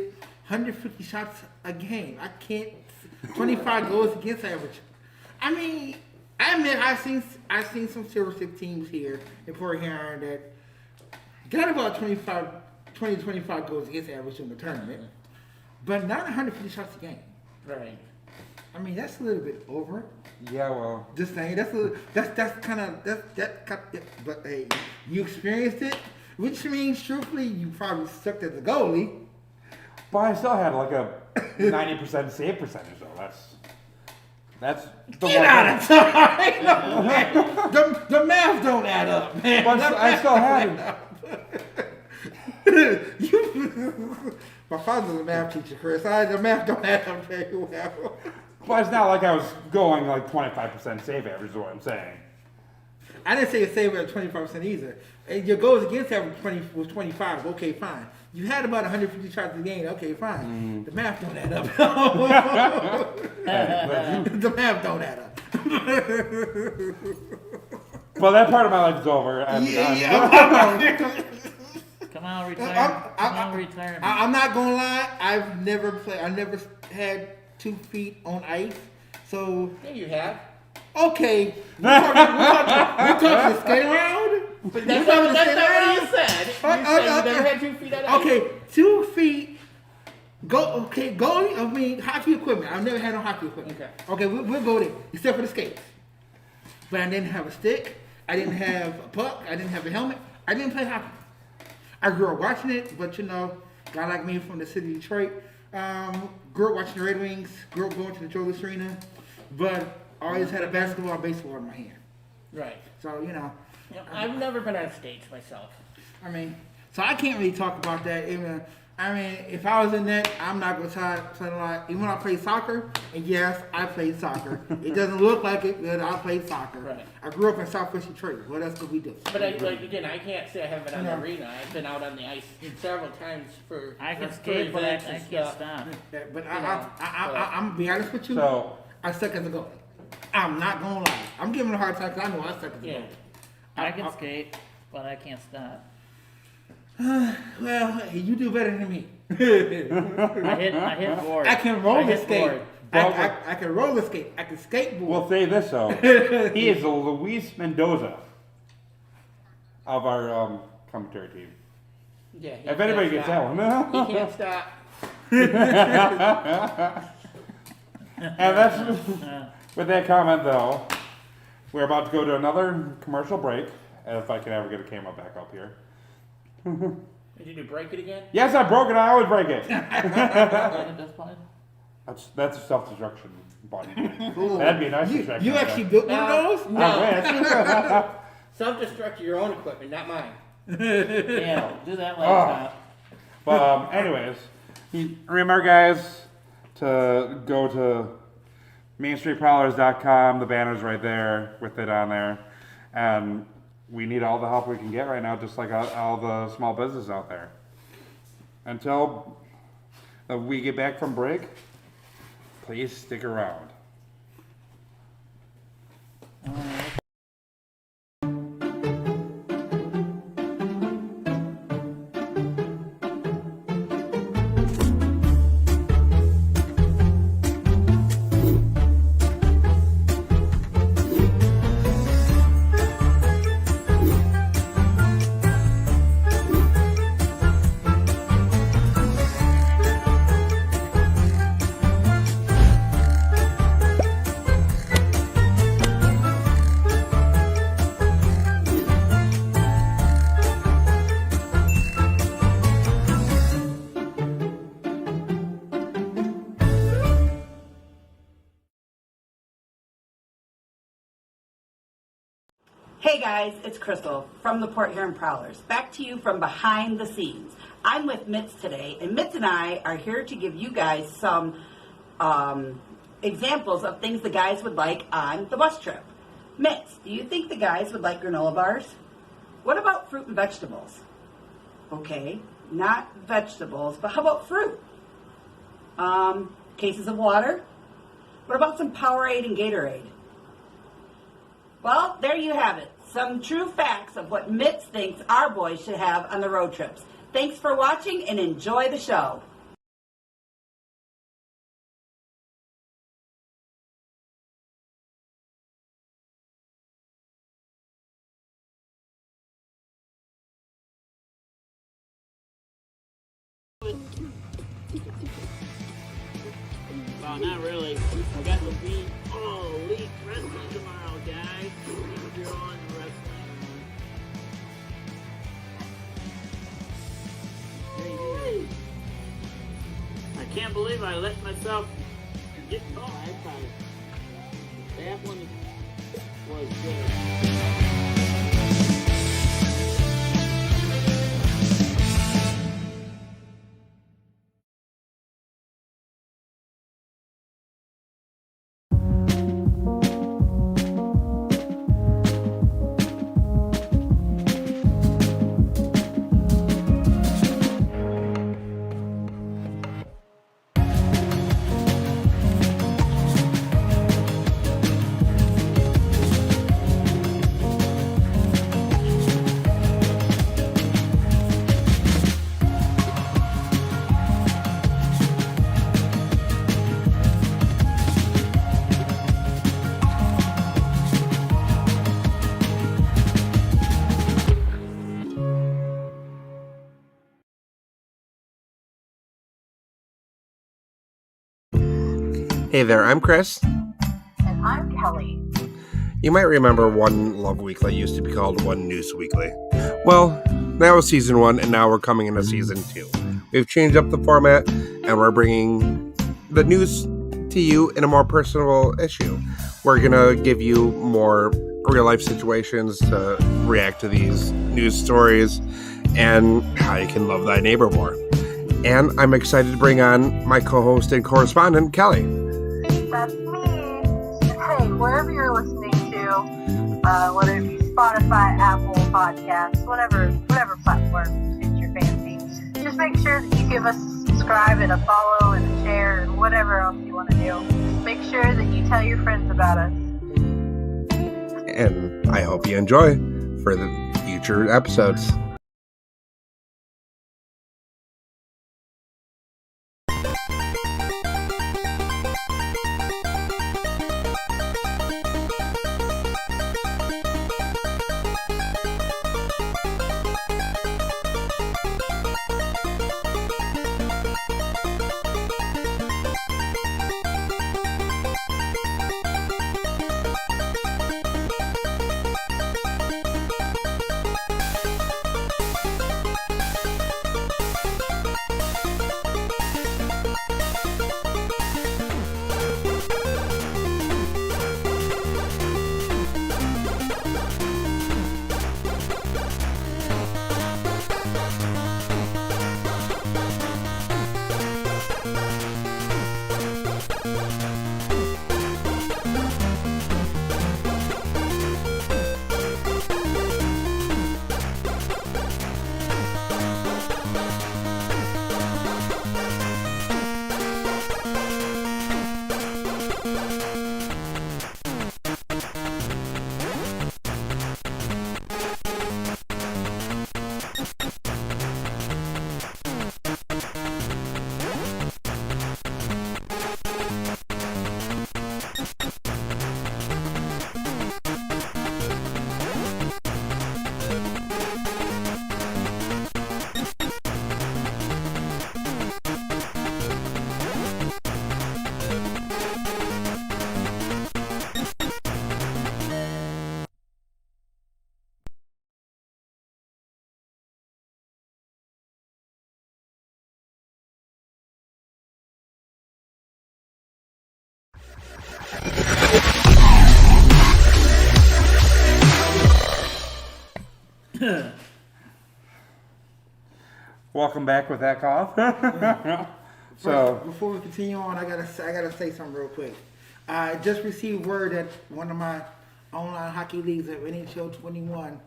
150 shots a game. I can't. 25 goals against average. I mean, I admit I've seen some Silver Stick teams here in Port Huron that got about 20 to 25 goals against average in the tournament, but not 150 shots a game. Right. I mean, that's a little bit over. Yeah, well, Just saying, but hey, you experienced it, which means truthfully you probably sucked as a goalie. but I still had like a 90% save percentage though. That's the Get one out thing. of time! No, man. The math don't add up, man. But I still had. My father's a math teacher, Chris. The math don't add up very well. But it's not like I was going like 25% save average is what I'm saying. I didn't say a save at 25% either. And your goals against average was 25. Okay, fine. You had about 150 shots a game. Okay, fine. The math don't add up. The math don't add up. Well, that part of my life is over. Come on, retire. Come on, retirement. I'm not gonna lie. I've never played. I never had 2 feet on ice. So Yeah, you have. okay, we're talking skate around. But that's not what you said. You said you never had 2 feet on ice. Okay, 2 feet. Goalie. I mean, hockey equipment. I've never had no hockey equipment. Okay, we'll go there, except for the skates. But I didn't have a stick. I didn't have a puck. I didn't have a helmet. I didn't play hockey. I grew up watching it, but you know, guy like me from the city of Detroit, grew up watching the Red Wings. Grew up going to the Julius Arena, but always had a basketball and baseball in my hand. Right. So you know, Yeah, I've never been on stage myself. I mean, so I can't really talk about that. Even, I mean, if I was in that, I'm not going to try a lot. Even when I played soccer, and yes, I played soccer. It doesn't look like it, but I played soccer. Right. I grew up in Southwest Detroit. What else could we do? But again, I can't say I haven't been on the No. arena. I've been out on the ice several times for I can for skate, but I events and can't stuff. stop. Yeah, but You know, I'm going to be honest with you. So, I suck as a goalie. I'm not going to lie. I'm giving a hard time because I know I suck as a Yeah. goalie. I can skate, but I can't stop. Well, you do better than me. I hit board. I can roller hit skate. board. I can roller skate. I can skateboard. we'll say this though. He is the Luis Mendoza of our commentary team. Yeah. he If anybody can't gets that stop. one. He can't stop. And that's with that comment though. We're about to go to another commercial break. If I can ever get a camera back up here. Did you break it again? Yes, I broke it. I always break it. At this point, That's a self-destruction button. That'd be a nice distraction. You actually built one of those? No. I wish. Self-destruct your own equipment, not mine. yeah, do that laptop. But anyways, remember guys to go to MainStreetProwlers.com. The banner's right there with it on there, and we need all the help we can get right now, just like all the small businesses out there. Until we get back from break, please stick around. Hey guys, it's Crystal from the Port Huron Prowlers. Back to you from behind the scenes. I'm with Mitz today, and Mitz and I are here to give you guys some examples of things the guys would like on the bus trip. Mitz, do you think the guys would like granola bars? What about fruit and vegetables? Okay, not vegetables, but how about fruit? Cases of water? What about some Powerade and Gatorade? Well, there you have it. Some true facts of what Mitz thinks our boys should have on the road trips. Thanks for watching and enjoy the show. Well, not really. I got the beat all elite wrestling tomorrow, guys. If you're on wrestling. I can't believe I let myself get caught. I thought that one was good. Hey there, I'm Chris. And I'm Kelly. You might remember One Love Weekly used to be called One News Weekly. Well, that was season 1, and now we're coming into season 2. We've changed up the format, and we're bringing the news to you in a more personal issue. We're going to give you more real-life situations to react to these news stories and how you can love thy neighbor more. And I'm excited to bring on my co-host and correspondent, Kelly. That's me. Hey, wherever you're listening to, whether it be Spotify, Apple Podcasts, whatever platform suits your fancy, just make sure that you give us a subscribe and a follow and a share and whatever else you want to do. Make sure that you tell your friends about us. And I hope you enjoy for the future episodes. Welcome back with that cough. So, Before we continue on, I gotta say something real quick. I just received word that one of my online hockey leagues at NHL 21,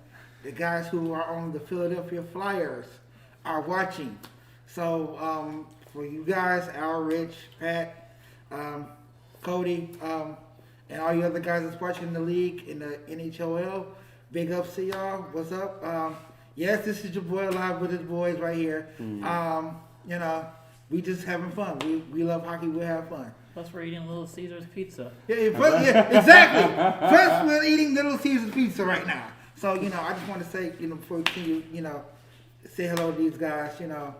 the guys who are on the Philadelphia Flyers are watching. So for you guys, Al, Rich, Pat, Cody, and all you other guys that's watching the league in the NHOL, big ups to y'all. What's up? Yes, this is your boy live with his boys right here. You know, we just having fun. We love hockey. We have fun. Plus, we're eating Little Caesars pizza. Yeah, exactly. Plus, we're eating Little Caesars pizza right now. So, you know, I just want to say, you know, before we continue, you know, say hello to these guys. You know,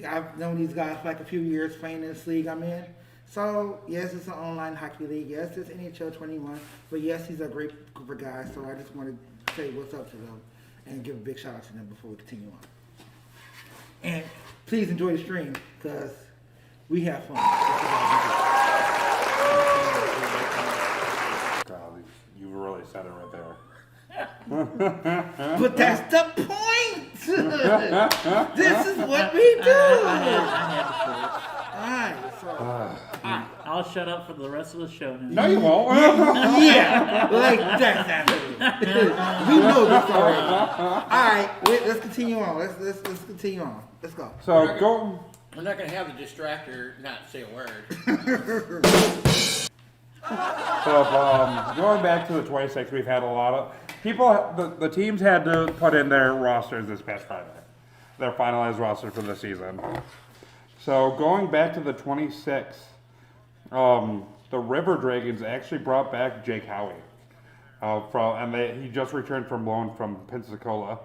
I've known these guys for like a few years playing in this league I'm in. So, yes, it's an online hockey league. Yes, it's NHL 21. But yes, these are a great group of guys. So I just want to say what's up to them and give a big shout out to them before we continue on. And please enjoy the stream because we have fun. God, you really said it right there. But that's the point. This is what we do. I had to say it. Alright, so I'll shut up for the rest of the show now. No, you won't. yeah, like that's we know this already. Alright, let's continue on. Let's continue on. Let's go. So go. We're not gonna have the distractor not say a word. So going back to the 26, we've had a lot of people. The teams had to put in their rosters this past Friday, their finalized roster for the season. So going back to the 26, the River Dragons actually brought back Jake Howie, he just returned from loan from Pensacola.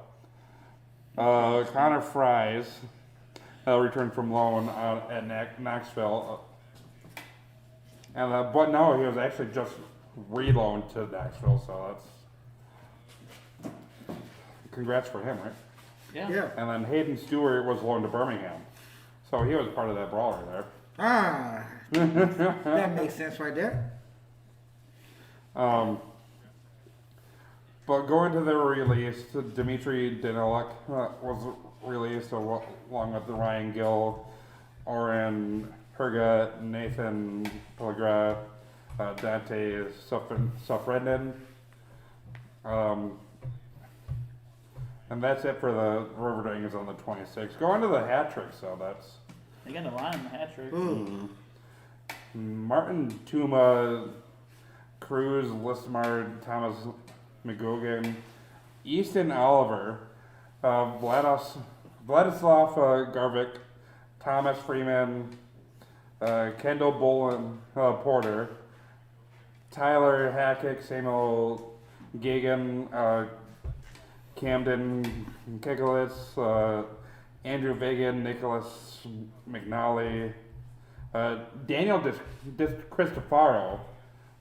Connor Fries returned from loan at Knoxville. And but no, he was actually just reloaned to Nashville, so that's congrats for him, right? Yeah. And then Hayden Stewart was loaned to Birmingham, so he was part of that brawler there. Ah, that makes sense right there. But going to their release, Dmitry Daniluk was released along with Ryan Gill, Oren Herga, Nathan Pellegra, Dante Sofrenden. And that's it for the River Dragons on the 26th. Going to the hat tricks, though, that's They got a line in the hat trick. Ooh. Martin Tuma, Cruz, Lismar, Thomas McGogan, Easton Oliver, Vladislav Garvik, Thomas Freeman, Kendall Bolin Porter, Tyler Hackett, Samuel Gagan, Camden Kekowitz, Andrew Vagan, Nicholas McNally, Daniel Cristofaro,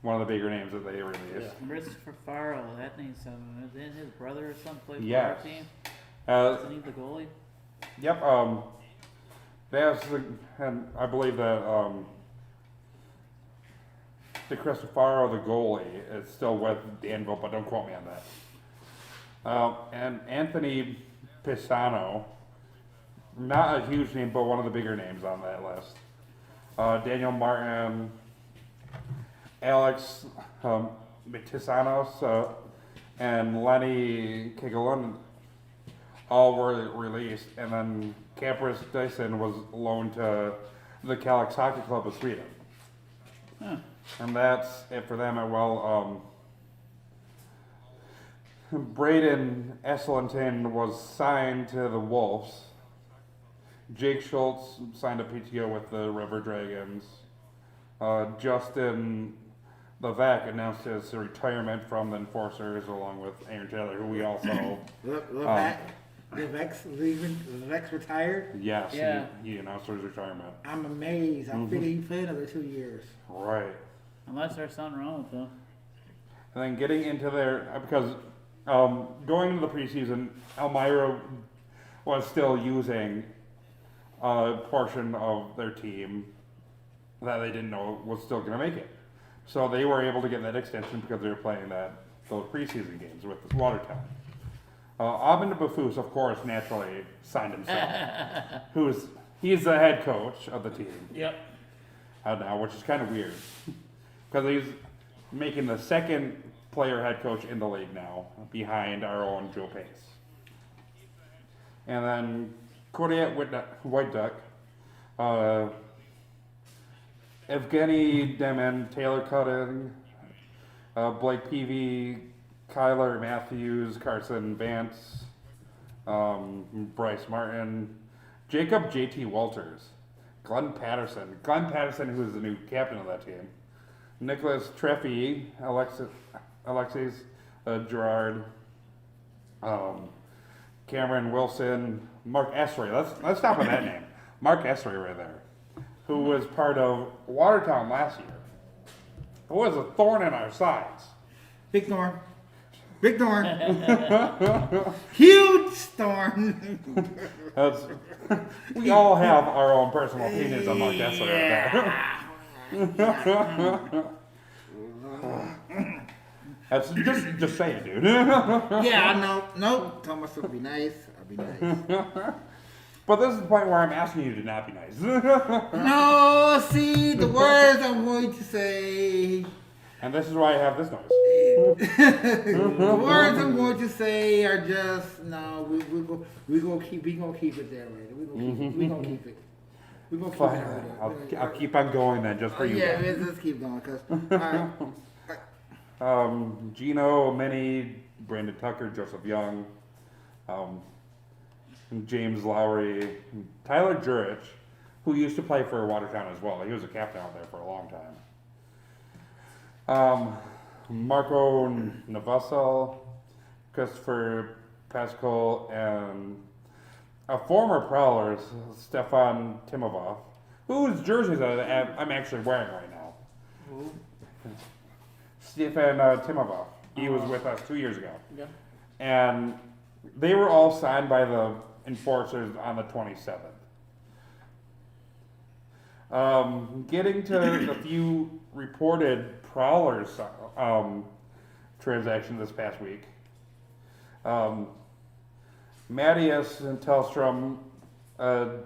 one of the bigger names that they released. Christopher Farrell, that name's something. Isn't his brother or something play for Yes. our team? Uh, Isn't he the goalie? Yep. That's and I believe that the Cristofaro, the goalie, is still with Danville, but don't quote me on that. And Anthony Pisano, not a huge name, but one of the bigger names on that list. Daniel Martin, Alex Mitisanos, and Lenny Kigalun all were released, and then Campus Dyson was loaned to the Kalix Hockey Club of Sweden. Huh. And that's it for them. Braden Esselington was signed to the Wolves. Jake Schultz signed a PTO with the River Dragons. Justin Levac announced his retirement from the Enforcers along with Aaron Taylor, who we also... Levesque's retired. Yes, Yeah. he announced his retirement. I'm amazed. I figured he played another 2 years. Right. Unless there's something wrong with them. And then getting into their... Because going into the preseason, Elmira was still using a portion of their team that they didn't know was still going to make it. So they were able to get that extension because they were playing those preseason games with Watertown. Abin Bafous, of course, naturally signed himself. He's the head coach of the team Yep. now, which is kind of weird. Because he's making the second player head coach in the league now, behind our own Joe Pace. And then Kodiak White Duck, Evgeny Demin, Taylor Cutting, Blake Peavy, Kyler Matthews, Carson Vance, Bryce Martin, Jacob JT Walters, Glenn Patterson, who's the new captain of that team, Nicholas Treffy, Alexis Gerard, Cameron Wilson, Mark Essery. Let's stop on that name. Mark Essery right there, who was part of Watertown last year. Who was a thorn in our sides. Big thorn. Huge thorn. We all have our own personal opinions on Mark Essery right there. That's just say it, dude. Yeah, I know. Nope. Tell myself to be nice. I'll be nice. But this is the point where I'm asking you to not be nice. No, see, the words I'm going to say. And this is why I have this noise. The words I'm going to say are just no. We gonna keep it there, right? We gonna keep it. We gonna keep Fine. it right there. I'll keep on going then, just for you. Yeah, guys. let's keep going, cause Gino, Minnie, Brandon Tucker, Joseph Young, James Lowry, Tyler Jurich, who used to play for Watertown as well. He was a captain out there for a long time. Marco Navasel, Christopher Pascal, and a former Prowler, Stefan Timova, whose jerseys I'm actually wearing right now. Who? Stefan Timova. He was with us 2 years ago. Yeah. And they were all signed by the enforcers on the 27th. Getting to the few reported Prowlers transactions this past week. Mattias and Tellstrom,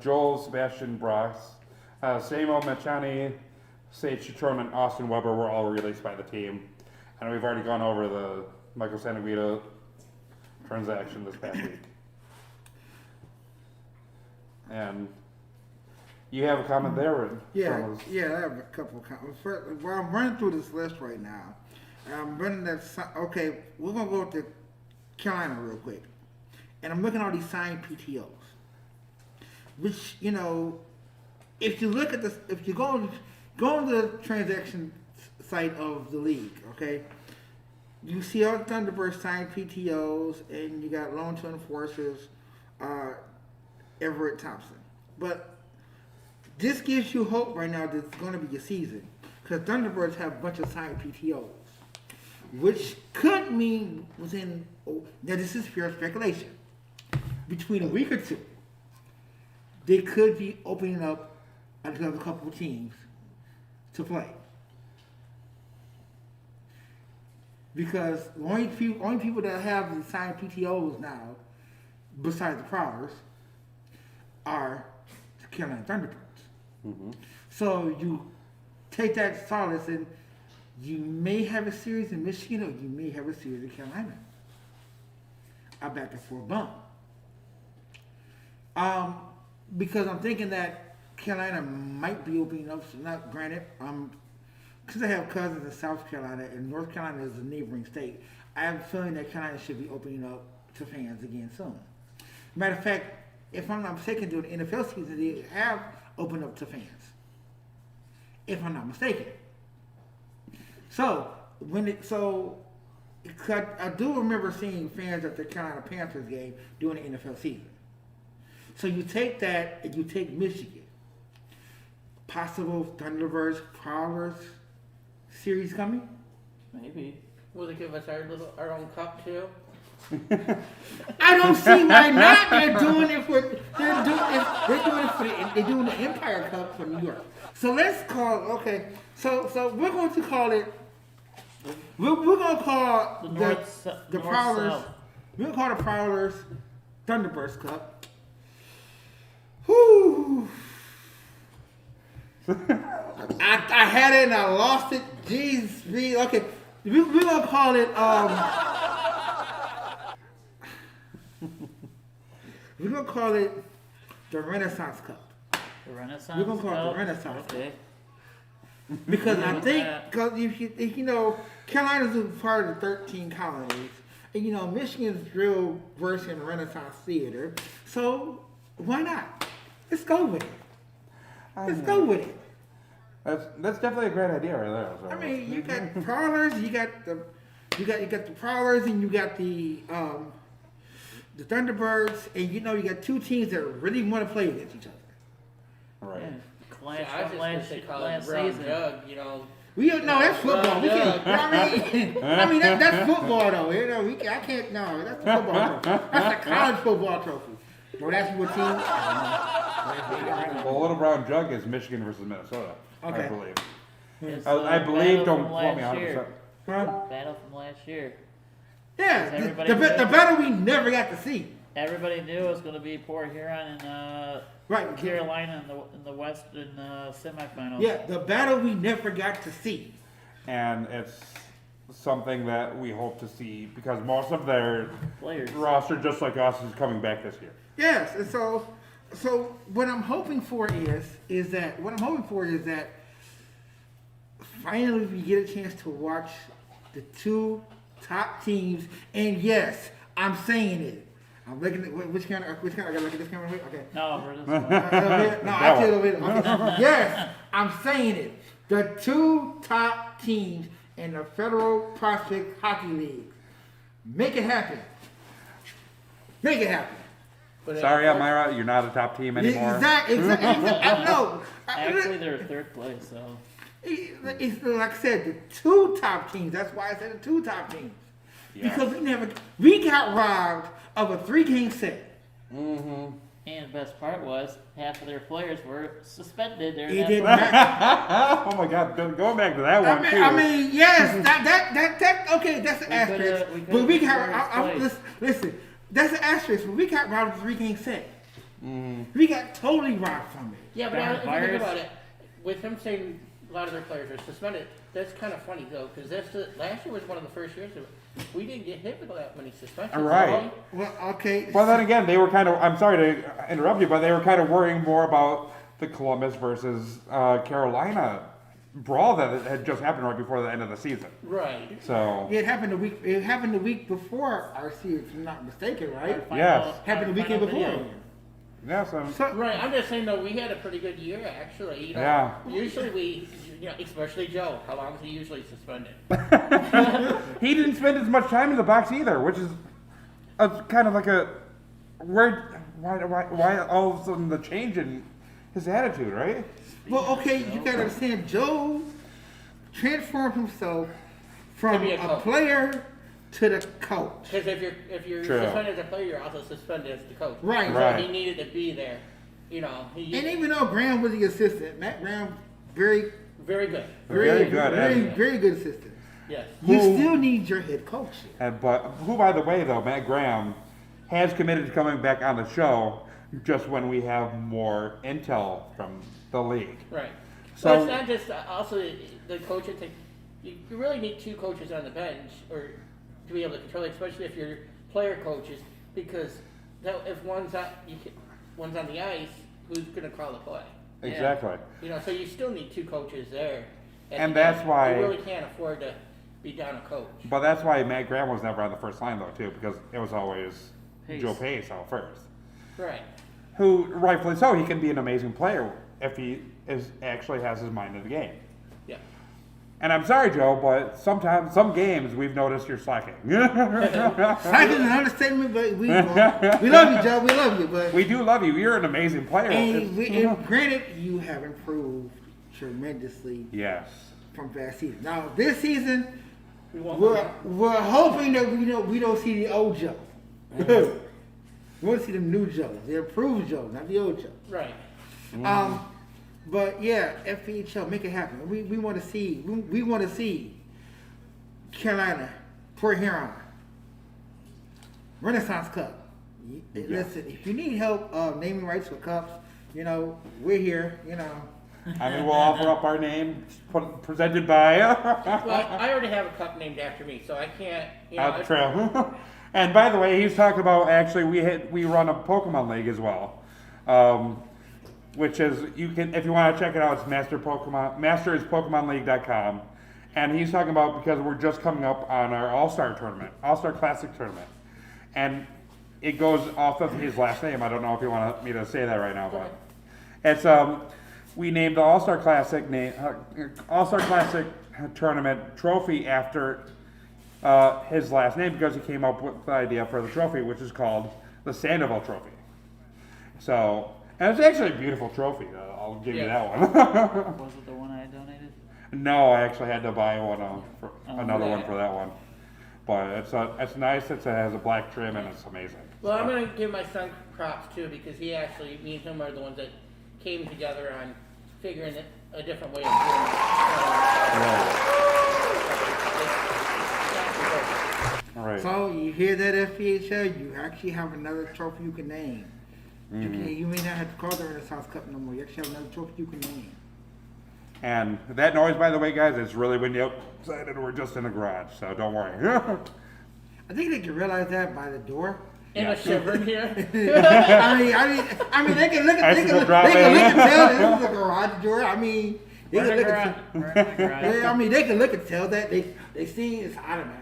Joel Sebastian Brox, Samo Machani, Sage Citron, and Austin Weber were all released by the team. And we've already gone over the Michael Santaguida transaction this past week. And you have a comment there? Yeah, yeah, I have a couple of comments. First, well, I'm running through this list right now. I'm running that. Okay, we're gonna go to Carolina real quick, and I'm looking at all these signed PTOs. Which, you know, if you look at this, if you go on the transaction site of the league, okay, you see all the Thunderbirds signed PTOs, and you got loan to enforcers, Everett Thompson, but this gives you hope right now that it's going to be a season, because Thunderbirds have a bunch of signed PTOs, which could mean within, now this is pure speculation, between a week or two, they could be opening up another couple of teams to play. Because the only people that have the signed PTOs now, besides the Prowlers, are the Carolina Thunderbirds. Mm-hmm. So you take that solace, and you may have a series in Michigan, or you may have a series in Carolina. I back it for a bump. Because I'm thinking that Carolina might be opening up. So not granted, because I have cousins in South Carolina, and North Carolina is a neighboring state. I have a feeling that Carolina should be opening up to fans again soon. Matter of fact, if I'm not mistaken, during the NFL season, they have opened up to fans. If I'm not mistaken. So I do remember seeing fans at the Carolina Panthers game during the NFL season. So you take that and you take Michigan. Possible Thunderbirds, Prowlers series coming? Maybe. Will they give us our own cup too? I don't see why not. They're doing it for they're doing the Empire Cup for New York. So let's call okay. So we're going to call it. We're going to call the Prowlers. South. We're going to call the Prowlers Thunderbirds Cup. Whew. I had it and I lost it. Jeez, me. Okay, we're gonna call it. We're gonna call it the Renaissance Cup. The Renaissance. We're gonna call it Cup? the Renaissance Cup. Okay. Because I with think, that. because you know, Carolina's a part of the 13 colonies, and you know, Michigan's real versed in Renaissance theater. So why not? Let's go with it. Let's go with it. That's definitely a great idea right there. So. I mean, you got Prowlers, you got the Prowlers, and you got the Thunderbirds, and you know you got two teams that really want to play against each other. Right. Yeah. Clash Yeah, I was from just going to call it last brown season. jug, you know. We don't know that's football. We can't. I mean that's football though. You know, I can't. No, that's a football trophy. That's a college football trophy. Well, that's what team. Well, Little Brown Jug is Michigan versus Minnesota. Okay. I believe. It's I the believe. battle Don't from quote me last 100%. year. Huh? Battle from last year. Yeah, Does everybody the know? battle we never got to see. Everybody knew it was going to be Port Huron and Right. Carolina in the Western semifinals. Yeah, the battle we never got to see. And it's something that we hope to see because most of their Players. roster, just like us, is coming back this year. Yes, and so what I'm hoping for is that finally we get a chance to watch the two top teams. And yes, I'm saying it. I'm looking at which camera. I gotta look at this camera. Okay. No, we're just No, I can't over it. Okay. Yes, I'm saying it. The two top teams in the Federal Prospect Hockey League. Make it happen. Make it happen. But Sorry, Elmira, you're not a top team anymore. Exactly. No. actually they're third place. So It's like I said, the two top teams. That's why I said the two top teams. Yeah. Because we got robbed of a 3-game set. And the best part was half of their players were suspended. During It that didn't tournament. matter. Oh my God, going back to that one too. I mean, yes, that okay, that's an We asterisk. could've But we prepared got, twice. listen, that's an asterisk. But we got robbed of a 3-game set. We got totally robbed from it. Yeah, but Darn if you virus. think about it, with him saying a lot of their players are suspended, that's kind of funny though, because last year was one of the first years that we didn't get hit with that many suspensions. Right. Well, okay. Well, then again, they were kind of. I'm sorry to interrupt you, but they were kind of worrying more about the Columbus versus Carolina brawl that had just happened right before the end of the season. Right. So It happened the week before our series, if I'm not mistaken, right? Yes. Happened the weekend before. yeah, so So, I'm just saying though, we had a pretty good year actually. You know, Yeah. Usually especially Joe. How long is he usually suspended? he didn't spend as much time in the box either, which is kind of like why all of a sudden the change in his attitude, right? well, okay, you gotta understand, Joe transformed himself from To be a a coach. player to the coach. Because if you're True. suspended as a player, you're also suspended as the coach. Right. So Right. he needed to be there. You know, And even though Graham was the assistant, Matt Graham, very very good. Very good, and- very good assistant. Yes. You Who- still need your head coach. But who, by the way, though, Matt Graham has committed to coming back on the show just when we have more intel from the league. Right. So- So it's not just also the coaching thing. You really need two coaches on the bench or to be able to control it, especially if you're player coaches, because if one's on the ice, who's going to call the play? Exactly. You know, so you still need two coaches there. at And the that's end. why- you really can't afford to be down a coach. But that's why Matt Graham was never on the first line, though, too, because it was always Pace. Joe Pace out first. Right. Who, rightfully so, he can be an amazing player if he actually has his mind in the game. Yeah. And I'm sorry, Joe, but sometimes, some games, we've noticed you're slacking. Slacking is an understatement, but we love you, Joe. We love you, but We do love you. You're an amazing player. and granted, you have improved tremendously Yes. from past season. Now this season, We won't. we're hoping that we don't see the old Joe. We want to see the new Joe, the improved Joe, not the old Joe. Right. But yeah, FPHL, make it happen. We want to see we want to see Carolina, Port Huron, Renaissance Cup. Listen, if you need help naming rights for cups, we're here. I mean, we'll offer up our name, presented by Well, I already have a cup named after me, so I can't. Trail. And by the way, he's talking about actually we run a Pokemon League as well, which is if you want to check it out, it's masterispokemonleague.com. And he's talking about because we're just coming up on our All-Star tournament, All-Star Classic tournament, and it goes off of his last name. I don't know if you want me to say that right now, but it's we named the All-Star Classic tournament trophy after his last name because he came up with the idea for the trophy, which is called the Sandoval Trophy. So, and it's actually a beautiful trophy. I'll give you that one. Was it the one I donated? No, I actually had to buy one another one yeah. for that one. But it's nice. It has a black trim and it's amazing. Well, I'm gonna give my son props too because me and him are the ones that came together on figuring a different way of doing it. All right. So you hear that, FPHL? You actually have another trophy you can name. You may not have to call the Renaissance Cup no more. You actually have another trophy you can name. And that noise, by the way, guys, it's really windy outside and we're just in the garage, so don't worry. I think they can realize that by the door. And a shiver in here. I mean, they can look at Ice they will can drop look in. and tell this is a garage door. I mean, they We're can in look the and garage. We're in the garage. yeah, I mean, they can look and tell that they see it's automatic,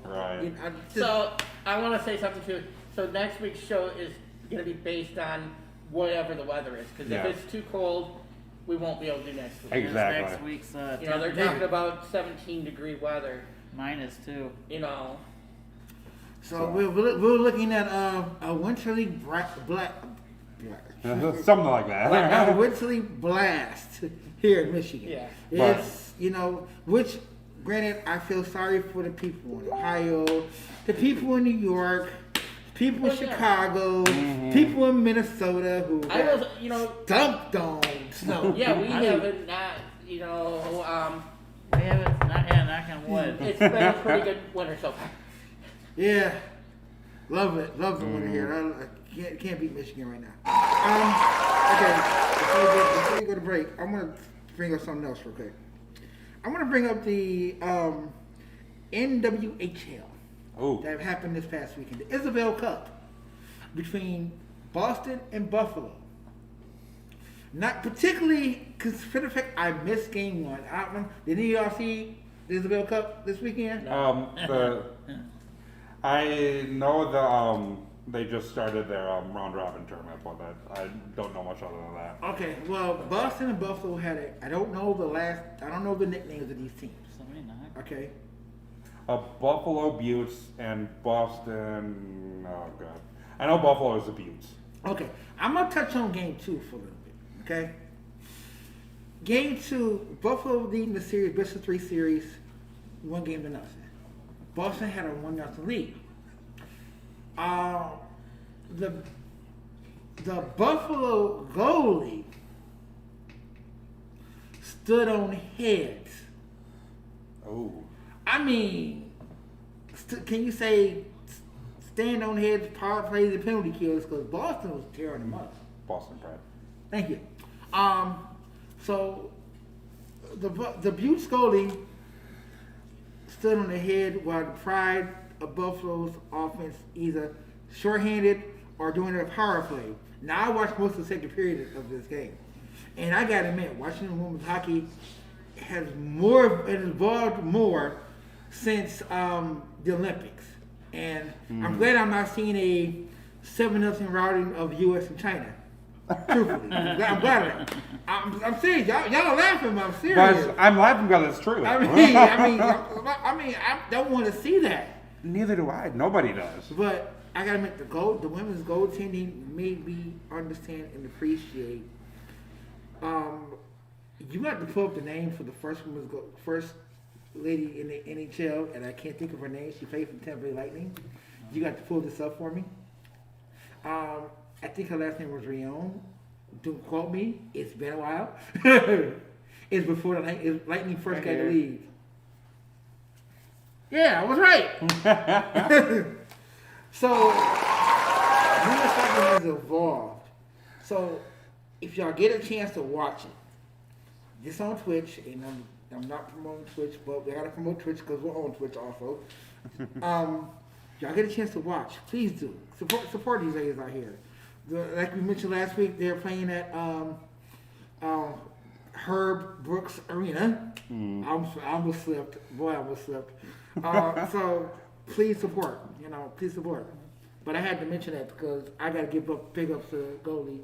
Right. So I want to say something too. So next week's show is going to be based on whatever the weather is. Because Yeah. if it's too cold, we won't be able to do next week. It's Exactly. next week's They're 10 talking about 17-degree weather. -2. So we're looking at a Winter League Something like Like that. a wintry blast here in Michigan. Yeah. It's, which, granted, I feel sorry for the people in Ohio, the people in New York, people in Oh, yeah. Chicago, people in Minnesota who I got was, you know, dumped on snow. yeah, we I mean- haven't not, you know, We haven't, knock on wood. it's been a pretty good winter so far. Yeah. Love it. Love the winter here. I can't beat Michigan right now. Okay. Before we go to break, I'm gonna bring up something else real quick. I'm gonna bring up the NWHL Oh, that happened this past weekend, the Isabel Cup between Boston and Buffalo. Not particularly, because for the fact I missed game one. Did any of y'all see the Isabel Cup this weekend? I know they just started their round robin tournament, but I don't know much other than that. Okay, well, Boston and Buffalo had it. I don't know the nicknames of these teams. Somebody knock. Okay, Buffalo, Buttes, and Boston. Oh god, I know Buffalo is the Buttes. okay. I'm gonna touch on game two for a little bit. Okay, game two, Buffalo leading the series, best of three series, 1-0. Boston had a 1-0 lead. The Buffalo goalie stood on heads. Oh, I mean, can you say stand on heads, power plays, and penalty kills? Because Boston was tearing them up. Boston Pride. Thank you. So the Buttes goalie stood on the head while the pride of Buffalo's offense either shorthanded or doing a power play. Now I watched most of the second period of this game, and I gotta admit, watching women's hockey has evolved more since the Olympics, and I'm glad I'm not seeing a 7-0 routing of U.S. and China. Truthfully, I'm glad of that. I'm serious. Y'all laughing, but I'm serious. But I'm laughing because it's true. I mean, I don't want to see that. Neither do I. Nobody does. But I gotta admit, the women's goaltending made me understand and appreciate. You have to pull up the name for the first lady in the NHL, and I can't think of her name. She played for Tampa Bay Lightning. You got to pull this up for me. I think her last name was Rion. Don't quote me. It's been a while. It's before the Lightning first got the league. Yeah, I was right. So, women's hockey has evolved. So, if y'all get a chance to watch it, this on Twitch, and I'm not promoting Twitch, but we gotta promote Twitch because we're on Twitch also. Y'all get a chance to watch, please do. Support these ladies out here. Like we mentioned last week, they're playing at Herb Brooks Arena. I almost slipped. Boy, I almost slipped. So please support. Please support. But I had to mention that because I got to give up big ups to goalie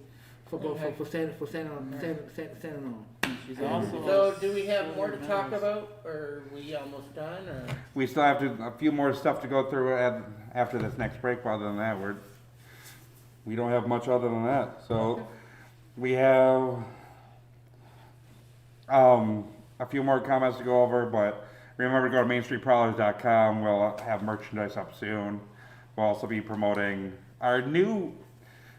for standing on. She's also. So, do we have more to talk about, or are we almost done, or? We still have a few more stuff to go through after this next break. But other than that, we don't have much other than that. So we have a few more comments to go over, but remember to go to MainStreetProwlers.com. We'll have merchandise up soon. We'll also be promoting our new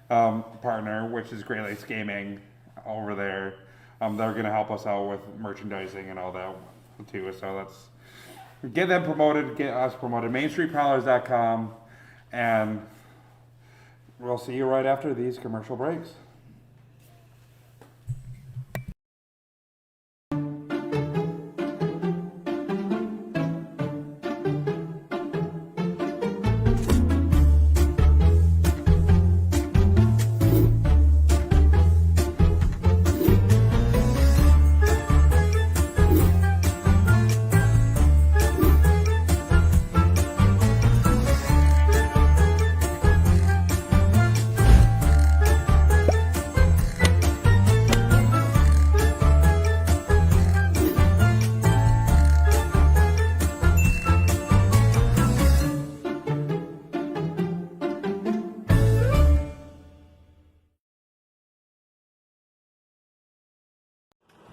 partner, which is Great Lakes Gaming over there. They're going to help us out with merchandising and all that too. So let's get them promoted, get us promoted. MainStreetProwlers.com, and we'll see you right after these commercial breaks.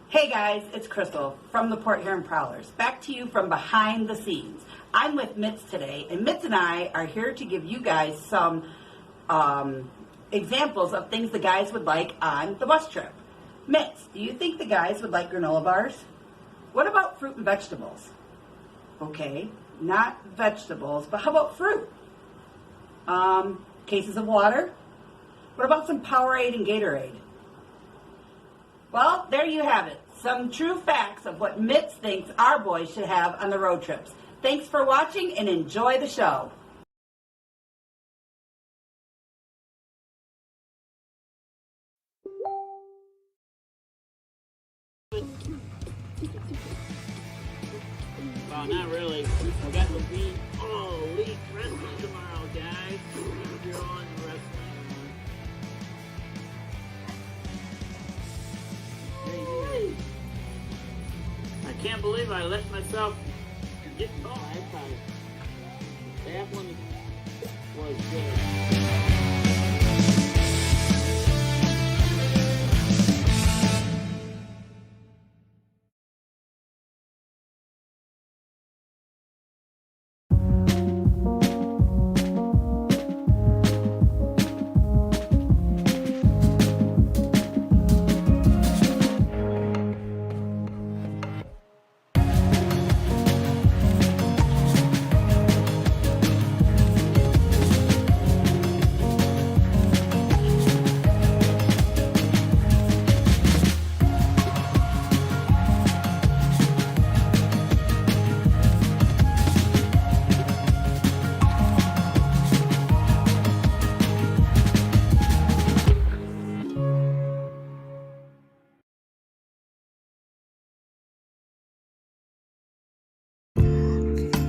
Hey guys, it's Crystal from the Port Huron Prowlers. Back to you from behind the scenes. I'm with Mitz today, and Mitz and I are here to give you guys some examples of things the guys would like on the bus trip. Mitz, do you think the guys would like granola bars? What about fruit and vegetables? Okay, not vegetables, but how about fruit? Cases of water? What about some Powerade and Gatorade? Well, there you have it. Some true facts of what Mitz thinks our boys should have on the road trips. Thanks for watching and enjoy the show. Well, not really. We got the Beat All Elite Wrestling tomorrow, guys. If you're on the wrestling. I can't believe I let myself get caught. That one was good.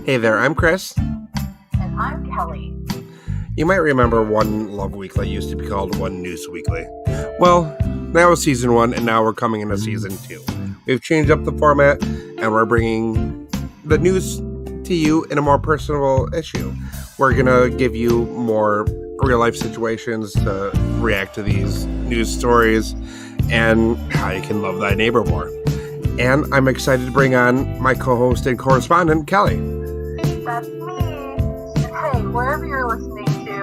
Hey there, I'm Chris. And I'm Kelly. You might remember One Love Weekly used to be called One News Weekly. Well, that was season 1, and now we're coming into season 2. We've changed up the format, and we're bringing the news to you in a more personable issue. We're gonna give you more real-life situations to react to these news stories, and how you can love thy neighbor more. And I'm excited to bring on my co-host and correspondent, Kelly. That's me. Hey, wherever you're listening to,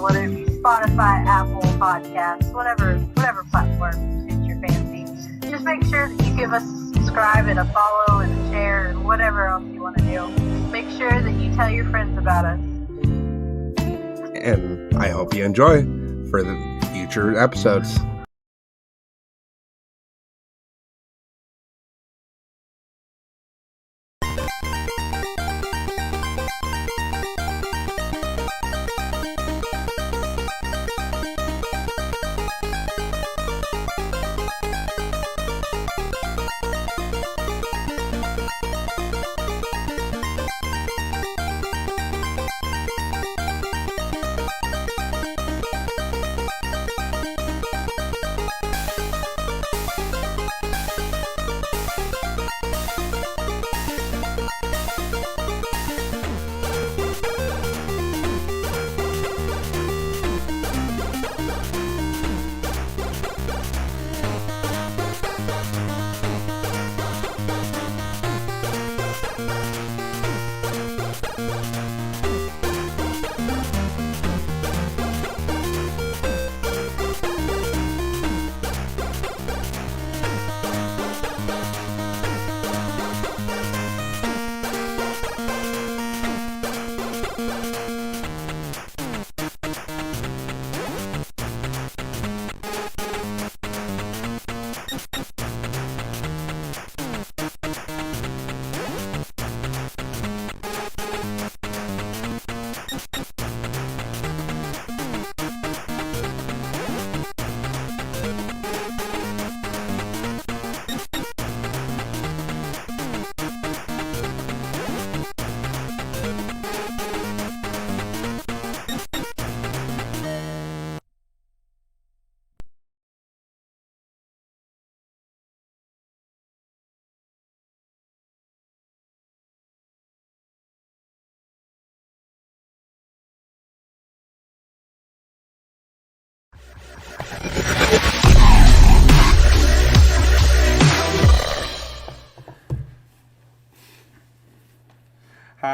whether it be Spotify, Apple Podcasts, whatever platform suits your fancy, just make sure that you give us a subscribe and a follow and a share and whatever else you want to do. Make sure that you tell your friends about us. And I hope you enjoy for the future episodes.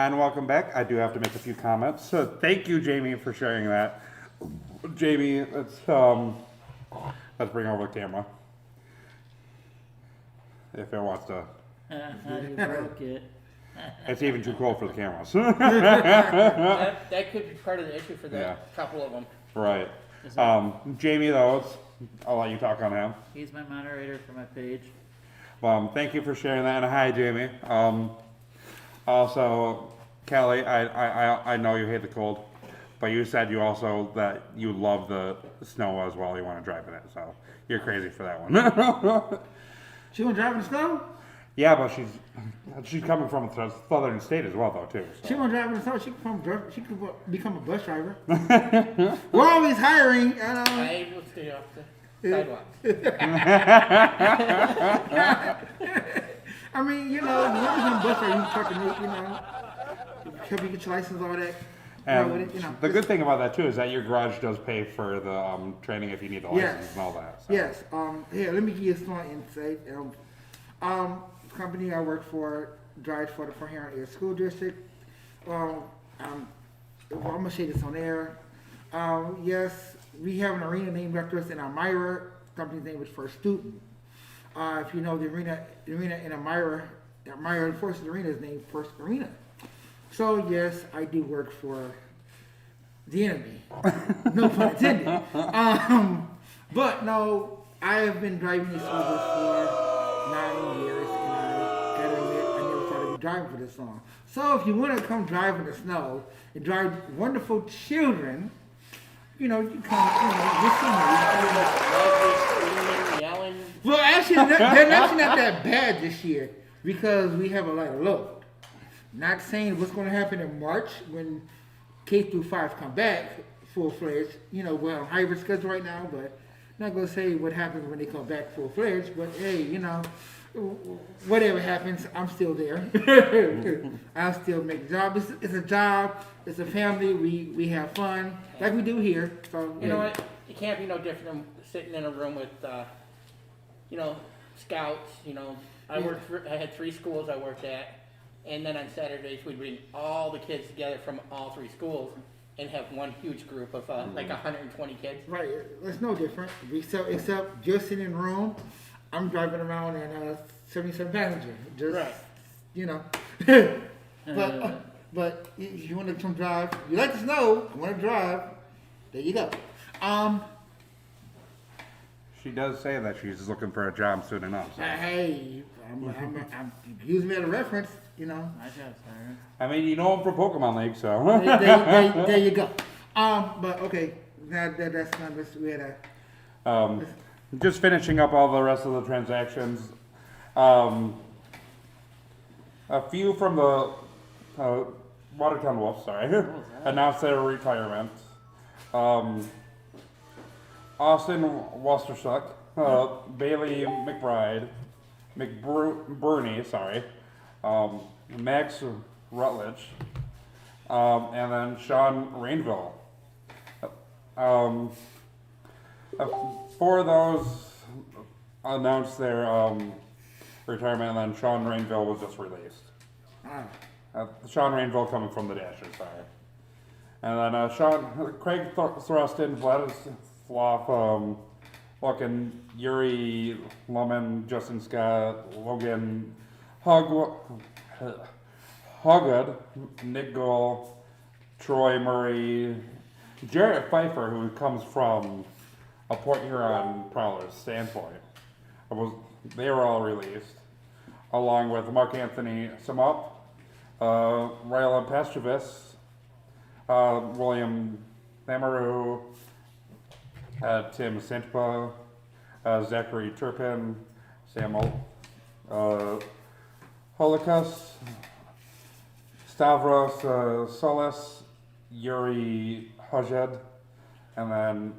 And welcome back. I do have to make a few comments. So thank you, Jamie, for sharing that. Jamie, let's bring over the camera. If it wants to. You broke it. It's even too cold for the cameras. That could be part of the issue for Yeah. couple of them. Right. Is that- Jamie, though, I'll let you talk on him. He's my moderator for my page. Thank you for sharing that, and hi, Jamie. Also, Kelly, I know you hate the cold, but you said you also that you love the snow as well. You want to drive in it, so you're crazy for that one. She want to drive in the snow? Yeah, but she's coming from a southern state as well, though, too. She So. want to drive in the snow. She could become a bus driver. We're always hiring. I will stay off the sidewalks. I mean, you know, when you become a bus driver, you start to make, help you get your license, all that. And with it, the good thing about that, too, is that your garage does pay for the training if you need the license Yes. and all that. So. Yes. Here, let me give you a small insight. Company I work for drives for the Fort Huron Area School District. I'm gonna say this on air. Yes, we have an arena named after us in Elmira. Company's name is First Student. If you know the arena in Elmira Forces Arena is named First Arena. So yes, I do work for the enemy. No pun intended. But no, I have been driving this school bus for 9 years, and I gotta admit, I never thought I'd be driving for this long. So if you want to come drive in the snow and drive wonderful children, you come, this summer. Yelling. Well, actually, they're actually not that bad this year because we have a lighter load. Not saying what's going to happen in March when K through 5 come back full-fledged. We're on hybrid schedule right now, but not going to say what happens when they come back full-fledged. But hey, whatever happens, I'm still there. I'll still make the job. It's a job. It's a family. We have fun like we do here. So You know what? It can't be no different than sitting in a room with, scouts. I had 3 schools I worked at, and then on Saturdays we'd bring all the kids together from all 3 schools and have one huge group of like 120 kids. Right, it's no different. Except just sitting in the room, I'm driving around in a 77 passenger. Just, Right. But if you want to come drive, you like the snow, you want to drive, there you go. She does say that she's looking for a job soon enough. So. Hey, I'm using me as a reference, My job's hiring. I mean, I'm from Pokemon League, so. there you go. But okay, that's not this. We had a. Just finishing up all the rest of the transactions. A few from the Watertown Wolves, announced their retirement. Austin Wastersuck, Bailey McBride, McBurney, Max Rutledge, and then Sean Rainville. 4 of those announced their retirement, and then Sean Rainville was just released. Sean Rainville coming from the Dashers, And then Craig Thruston, Vladislav Lukin, Yuri Lumen, Justin Scott, Logan Hogwood, Nick Gold, Troy Murray, Jarrett Pfeiffer, who comes from a Port Huron Prowlers standpoint. They were all released, along with Mark Anthony Samup, Rylan Pastrovis, William Lamoureux, Tim Sintpa, Zachary Turpin, Samuel Holocaust, Stavros Solis, Yuri Hajed, and then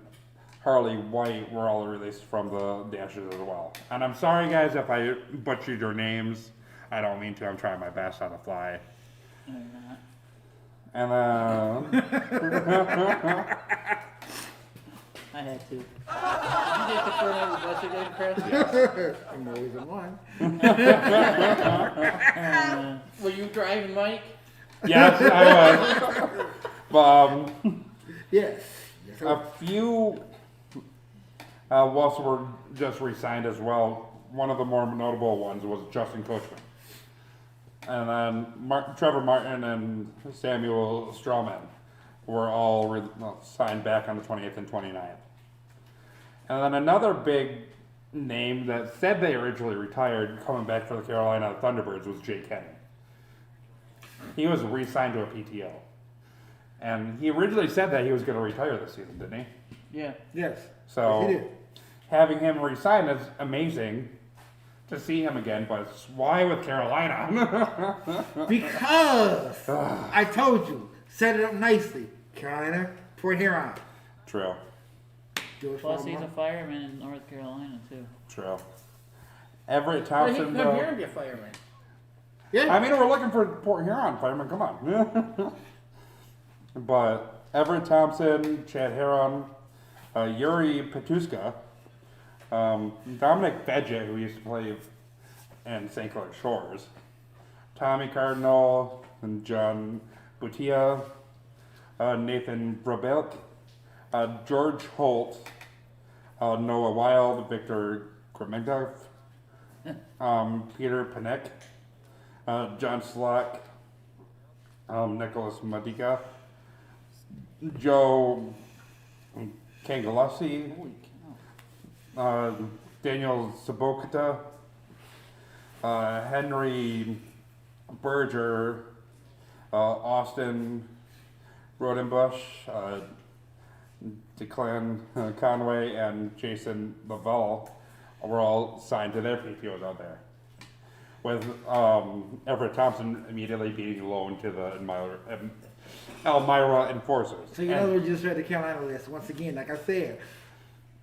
Harley White were all released from the Dashers as well. And I'm sorry, guys, if I butchered your names. I don't mean to. I'm trying my best on the fly. No, you're not. And then... I had to. Did you get the firm of what's your name, Chris? I'm always in one. Were you driving, Mike? Yes, I was. But Yes. Yes, a few Wolves were just re-signed as well. One of the more notable ones was Justin Coachman. And then Trevor Martin and Samuel Strawman were all signed back on the 28th and 29th. And then another big name that said they originally retired coming back for the Carolina Thunderbirds was Jay Kenny. He was re-signed to a PTO. And he originally said that he was going to retire this season, didn't he? Yeah. Yes. So Yes, he did. having him resign is amazing to see him again, but why with Carolina? Because I told you, set it up nicely. Carolina, Port Huron. True, Do it Plus, for a he's a month. fireman in North Carolina too. true. Everett Well, he Thompson, come here though. and be a fireman. Yeah. I mean, we're looking for Port Huron firemen. Come on. But Everett Thompson, Chad Heron, Yuri Petuska, Dominic Fedget, who used to play in St. Clair Shores, Tommy Cardinal, and John Butia, Nathan Brabelk, George Holt, Noah Wild, Victor Kremendorf, Peter Panek, John Slack, Nicholas Madiga, Joe Kangalussi, Daniel Sabokata, Henry Berger, Austin Rodenbush, Declan Conway, and Jason Lavelle were all signed to their PPOs out there. With Everett Thompson immediately being loaned to the Elmira Enforcers. So you know we just read the Carolina list once again. Like I said,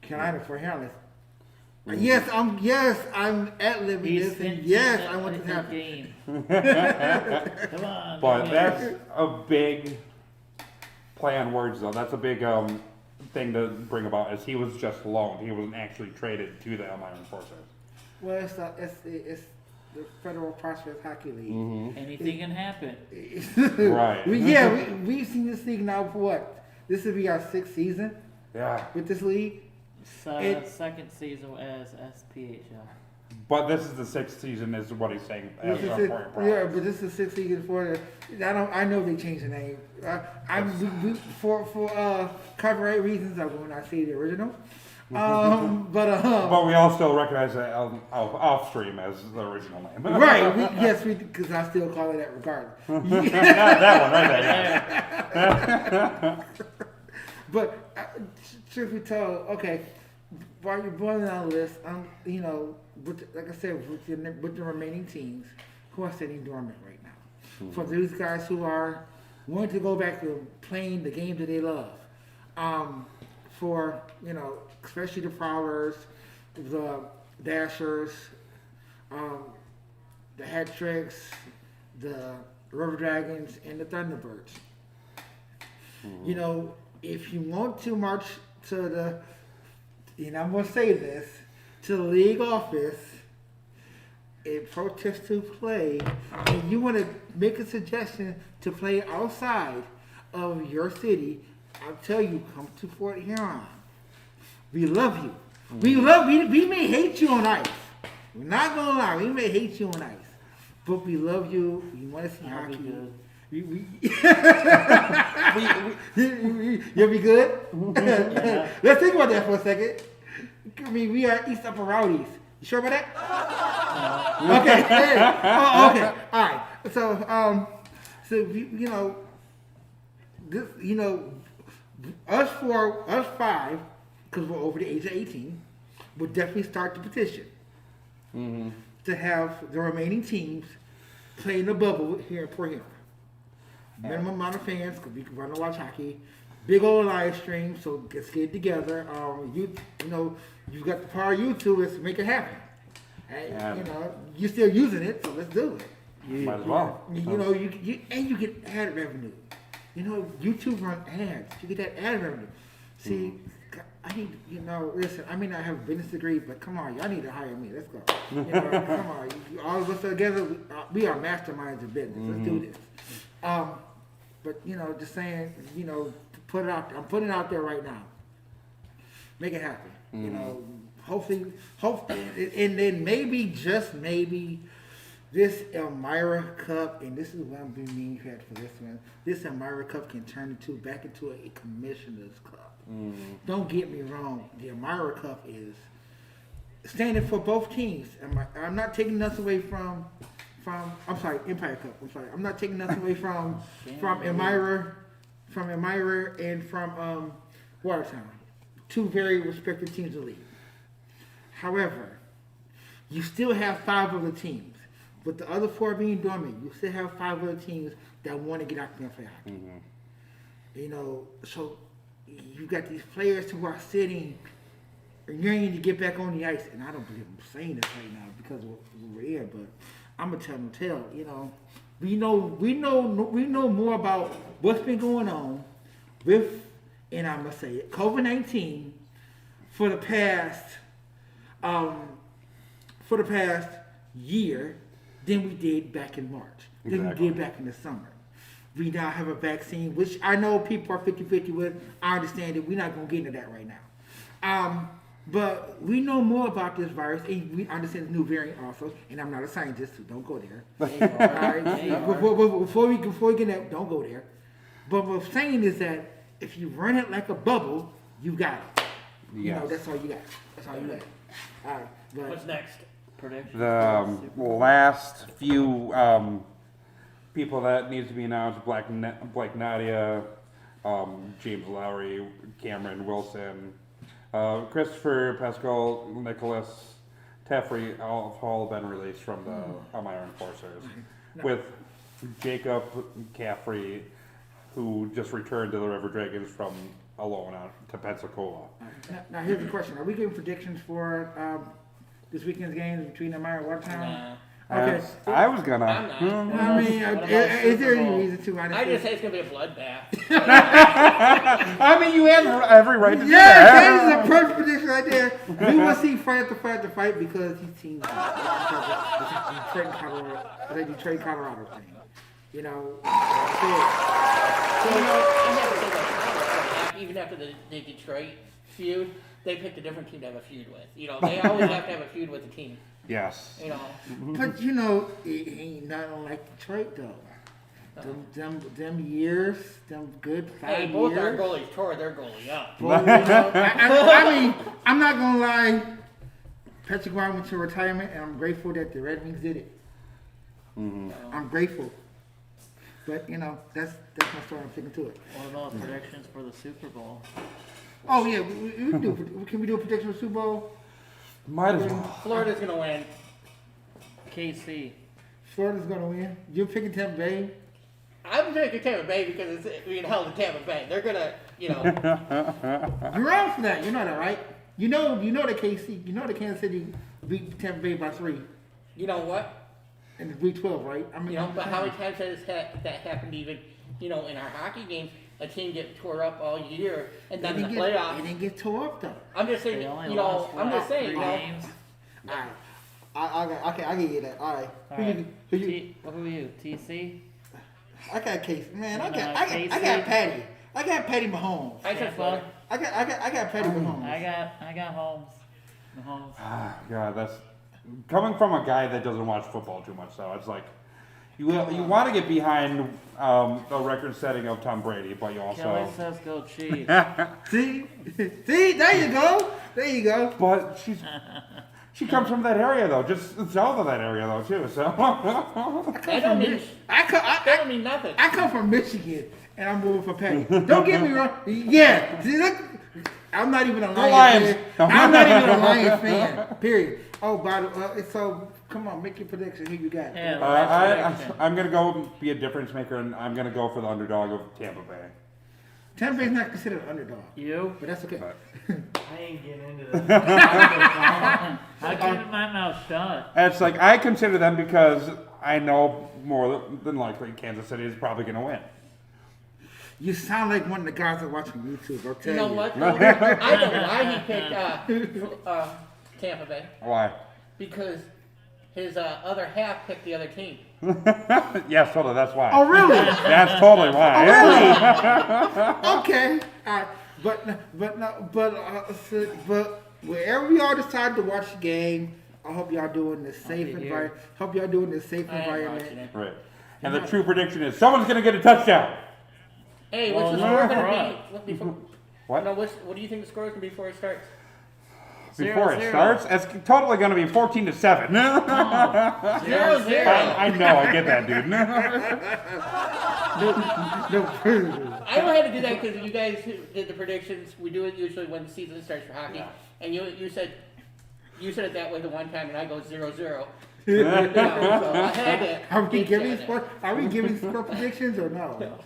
Carolina for Huron list. Yes, I'm at living He's this, and been yes, in I want the this to happen. game. Come on. But man. that's a big play on words, though. That's a big thing to bring about. Is he was just loaned. He wasn't actually traded to the Elmira Enforcers. Well, it's the Federal Prospect Hockey League. Anything can happen. Right. We've seen this league now for what? This will be our 6th season Yeah. with this league. It- Second season as SPHL. But this is the 6th season, is what he's saying. As This is a it. point Yeah, prize. but this is 6th season for the. I know they changed the name. For copyright reasons, I will not say the original. But we all still recognize that off-stream as the original name. Right, yes, because I still call it that regardless. That one right there. Yeah. But truth be told, okay, while you're boiling down the list, like I said, with the remaining teams, who are sitting dormant right now. For these guys who are wanting to go back to playing the game that they love, for especially the Prowlers, the Dashers, the Hat Tricks, the River Dragons, and the Thunderbirds. If you want to march to the, and I'm going to say this, to the league office and protest to play, and you want to make a suggestion to play outside of your city, I'll tell you, come to Fort Huron. We love you. We may hate you on ice. We're not going to lie, we may hate you on ice. But we love you. We want to see I'll be hockey. good. You'll be good? Yeah. Let's think about that for a second. I mean, we are East Upper Rowdies. You sure about that? Okay. Oh, okay. All right. So us five, because we're over the age of 18, will definitely start the petition to have the remaining teams play in the bubble here in Port Huron. Minimum amount of fans, because we can run and watch hockey. Big old live stream, so let's get together. You've got the power of YouTube, let's make it happen. And, you're still using it, so let's do it. Might as well. You get ad revenue. YouTube run ads. You get that ad revenue. See, I need, listen, I may not have a business degree, but come on, y'all need to hire me. Let's go. Come on, all of us together, we are masterminds of business. Let's do this. But just saying, put it out. I'm putting it out there right now. Make it happen. Hopefully, and then maybe just maybe this Elmira Cup, and this is what I'm being mean for this one. This Elmira Cup can turn back into a commissioner's cup. Don't get me wrong. The Elmira Cup is standing for both teams. I'm not taking nothing away from. I'm sorry, Empire Cup. I'm sorry. I'm not taking nothing away from Elmira, and from Watertown. Two very respected teams in the league. However, you still have 5 other teams. With the other 4 being dormant, you still have 5 other teams that want to get out there and play hockey. So you got these players who are sitting and yearning to get back on the ice. And I don't believe I'm saying this right now because we're here, but I'm gonna tell them, we know more about what's been going on with, and I'm gonna say it, COVID-19 for the past year than we did back in March, than we did back in the summer. We now have a vaccine, which I know people are 50-50 with. I understand it. We're not gonna get into that right now. But we know more about this virus, and we understand the new variant also. And I'm not a scientist, so don't go there. All right? Before we get that, don't go there. But what I'm saying is that if you run it like a bubble, you got it. Yes. That's all you got. All right. But What's next? Predictions. The last few people that needs to be announced: Blake Nadia, James Lowry, Cameron Wilson, Christopher Pascal, Nicholas Teffrey, all have all been released from the Elmira Enforcers, with Jacob Caffrey, who just returned to the River Dragons from a loan out to Pensacola. now here's the question: are we giving predictions for this weekend's games between Elmira and Watertown? Okay. I was gonna. I'm not. I mean, is there any reason to? I just say it's gonna be a bloodbath. I mean, you have every right to do Yeah, that. that is a perfect prediction right there. We will see fight after fight after fight because he's seen the Detroit, Colorado thing. So, I have to say that even after the Detroit feud, they picked a different team to have a feud with. They always have to have a feud with the team. Yes. But it ain't nothing like Detroit though. Them years, them good 5 Hey, years. both our goalies tore their goalie up. Well, I mean, I'm not gonna lie. Patrick Roy went to retirement, and I'm grateful that the Red Wings did it. I'm grateful. But that's my story. I'm sticking to it. What about predictions for the Super Bowl? Oh yeah, we can do. Can we do a prediction for Super Bowl? Might as well. Florida's gonna win. KC. Florida's gonna win. You're picking Tampa Bay. I'm picking Tampa Bay because it's held in Tampa Bay. They're gonna, You're wrong for that. You know that, right? You know the KC. You know the Kansas City beat Tampa Bay by 3 You know what? in the Week 12, right? I mean, But how many times has that happened even, in our hockey games, a team get tore up all year and then in the They playoffs. didn't get tore up though. I'm just saying, They only lost, I'm just saying, 3 games. All right. I give you that. All right. All right. Who you? Who are you? TC? I got Casey. Man, I got Casey? Patty. I got Patty Mahomes. I said Florida. I got Patty Mahomes. I got Holmes. Mahomes. God, that's coming from a guy that doesn't watch football too much. So it's like you want to get behind the record setting of Tom Brady, but you Kelly also. says go Chiefs. See, there you go. But she comes from that area though, just south of that area though too. So That don't mean nothing. I come from Michigan, and I'm moving for Patty. Don't get me wrong. Yeah, see, look, I'm not even a Lions fan. I'm not even a Lions fan. Period. Oh, so come on, make your prediction. Who you got? Yeah, I'm gonna go be a difference maker, and I'm gonna go for the underdog of Tampa Bay. Tampa Bay's not considered an underdog, You? but that's okay. I ain't getting into this. I'm keeping my mouth shut. And it's like I consider them because I know more than likely Kansas City is probably gonna win. You sound like one of the guys that watching YouTube. I'll tell You you. know what? Though? I know why he picked Tampa Bay. Why? Because his other half picked the other team. Yes, totally. That's why. Oh, really? That's totally why. Okay. All right. But wherever y'all decide to watch the game, I hope y'all doing the safe be here. environment. Hope y'all doing the safe I am watching environment. it. Right. And the true prediction is someone's going to get a touchdown. Hey, Well, what's the no, score for gonna us. be? Before, What? no, what do you think the score is gonna be before it starts? Before it 0-0. starts, it's totally going to be 14-7. 0-0. I know, I get that, dude. I only had to do that because you guys did the predictions. We do it usually when the season starts for hockey, Yeah. and you said it that way the one time, and I go 0-0. So I had to. Are we get giving you that. score? Are we giving score predictions or no?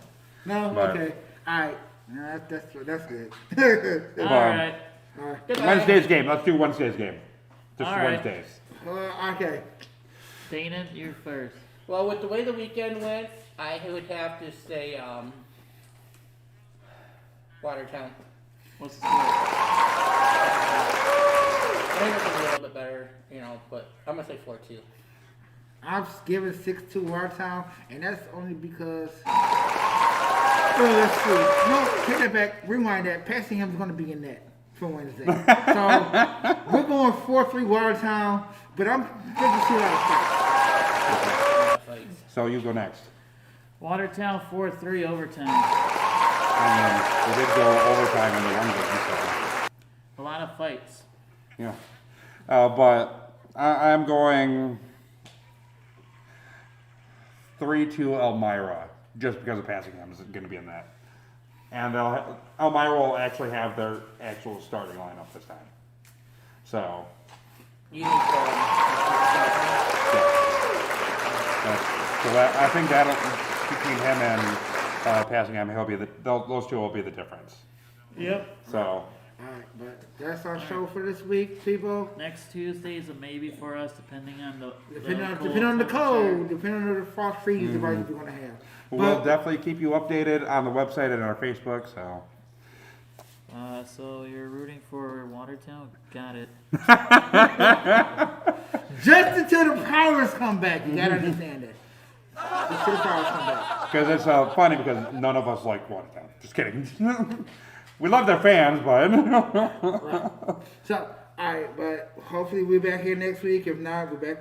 No. Right. Okay. All right. No, that's good. All right. All right. Goodbye. Wednesday's game. Let's do Wednesday's game. Just All right. Wednesdays. Okay. Dana, you're first. Well, with the way the weekend went, I would have to say Watertown. What's the score? I think it's gonna be a little bit better, but I'm gonna say 4-2. I'm giving 6-2 Watertown, and that's only because. Well, let's see. No, take that back. Rewind that. Passingham's going to be in that for Wednesday. So we're going 4-3 Watertown, but I'm good to see a lot of fights. So you go next. Watertown 4-3 overtime. We did go overtime in the one game, so A lot of fights. yeah. But I'm going 3-2 Elmira, just because of Passingham is going to be in that. And Elmira will actually have their actual starting lineup this time. So, You need to. so that, I think that'll, between him and Passingham, those two will be the difference. Yep. So, All right, but that's our show for this week, people. Next Tuesday's a maybe for us, depending on the Depending on the temperature. cold, depending on the frost freeze device we're gonna have. we'll But- definitely keep you updated on the website and our Facebook, so. So you're rooting for Watertown? Got it. Just until the powers come back, you gotta understand that. Just until the powers come back. Because it's funny because none of us like Watertown. Just kidding. We love their fans, but So, all right, but hopefully we're back here next week. If not, we're back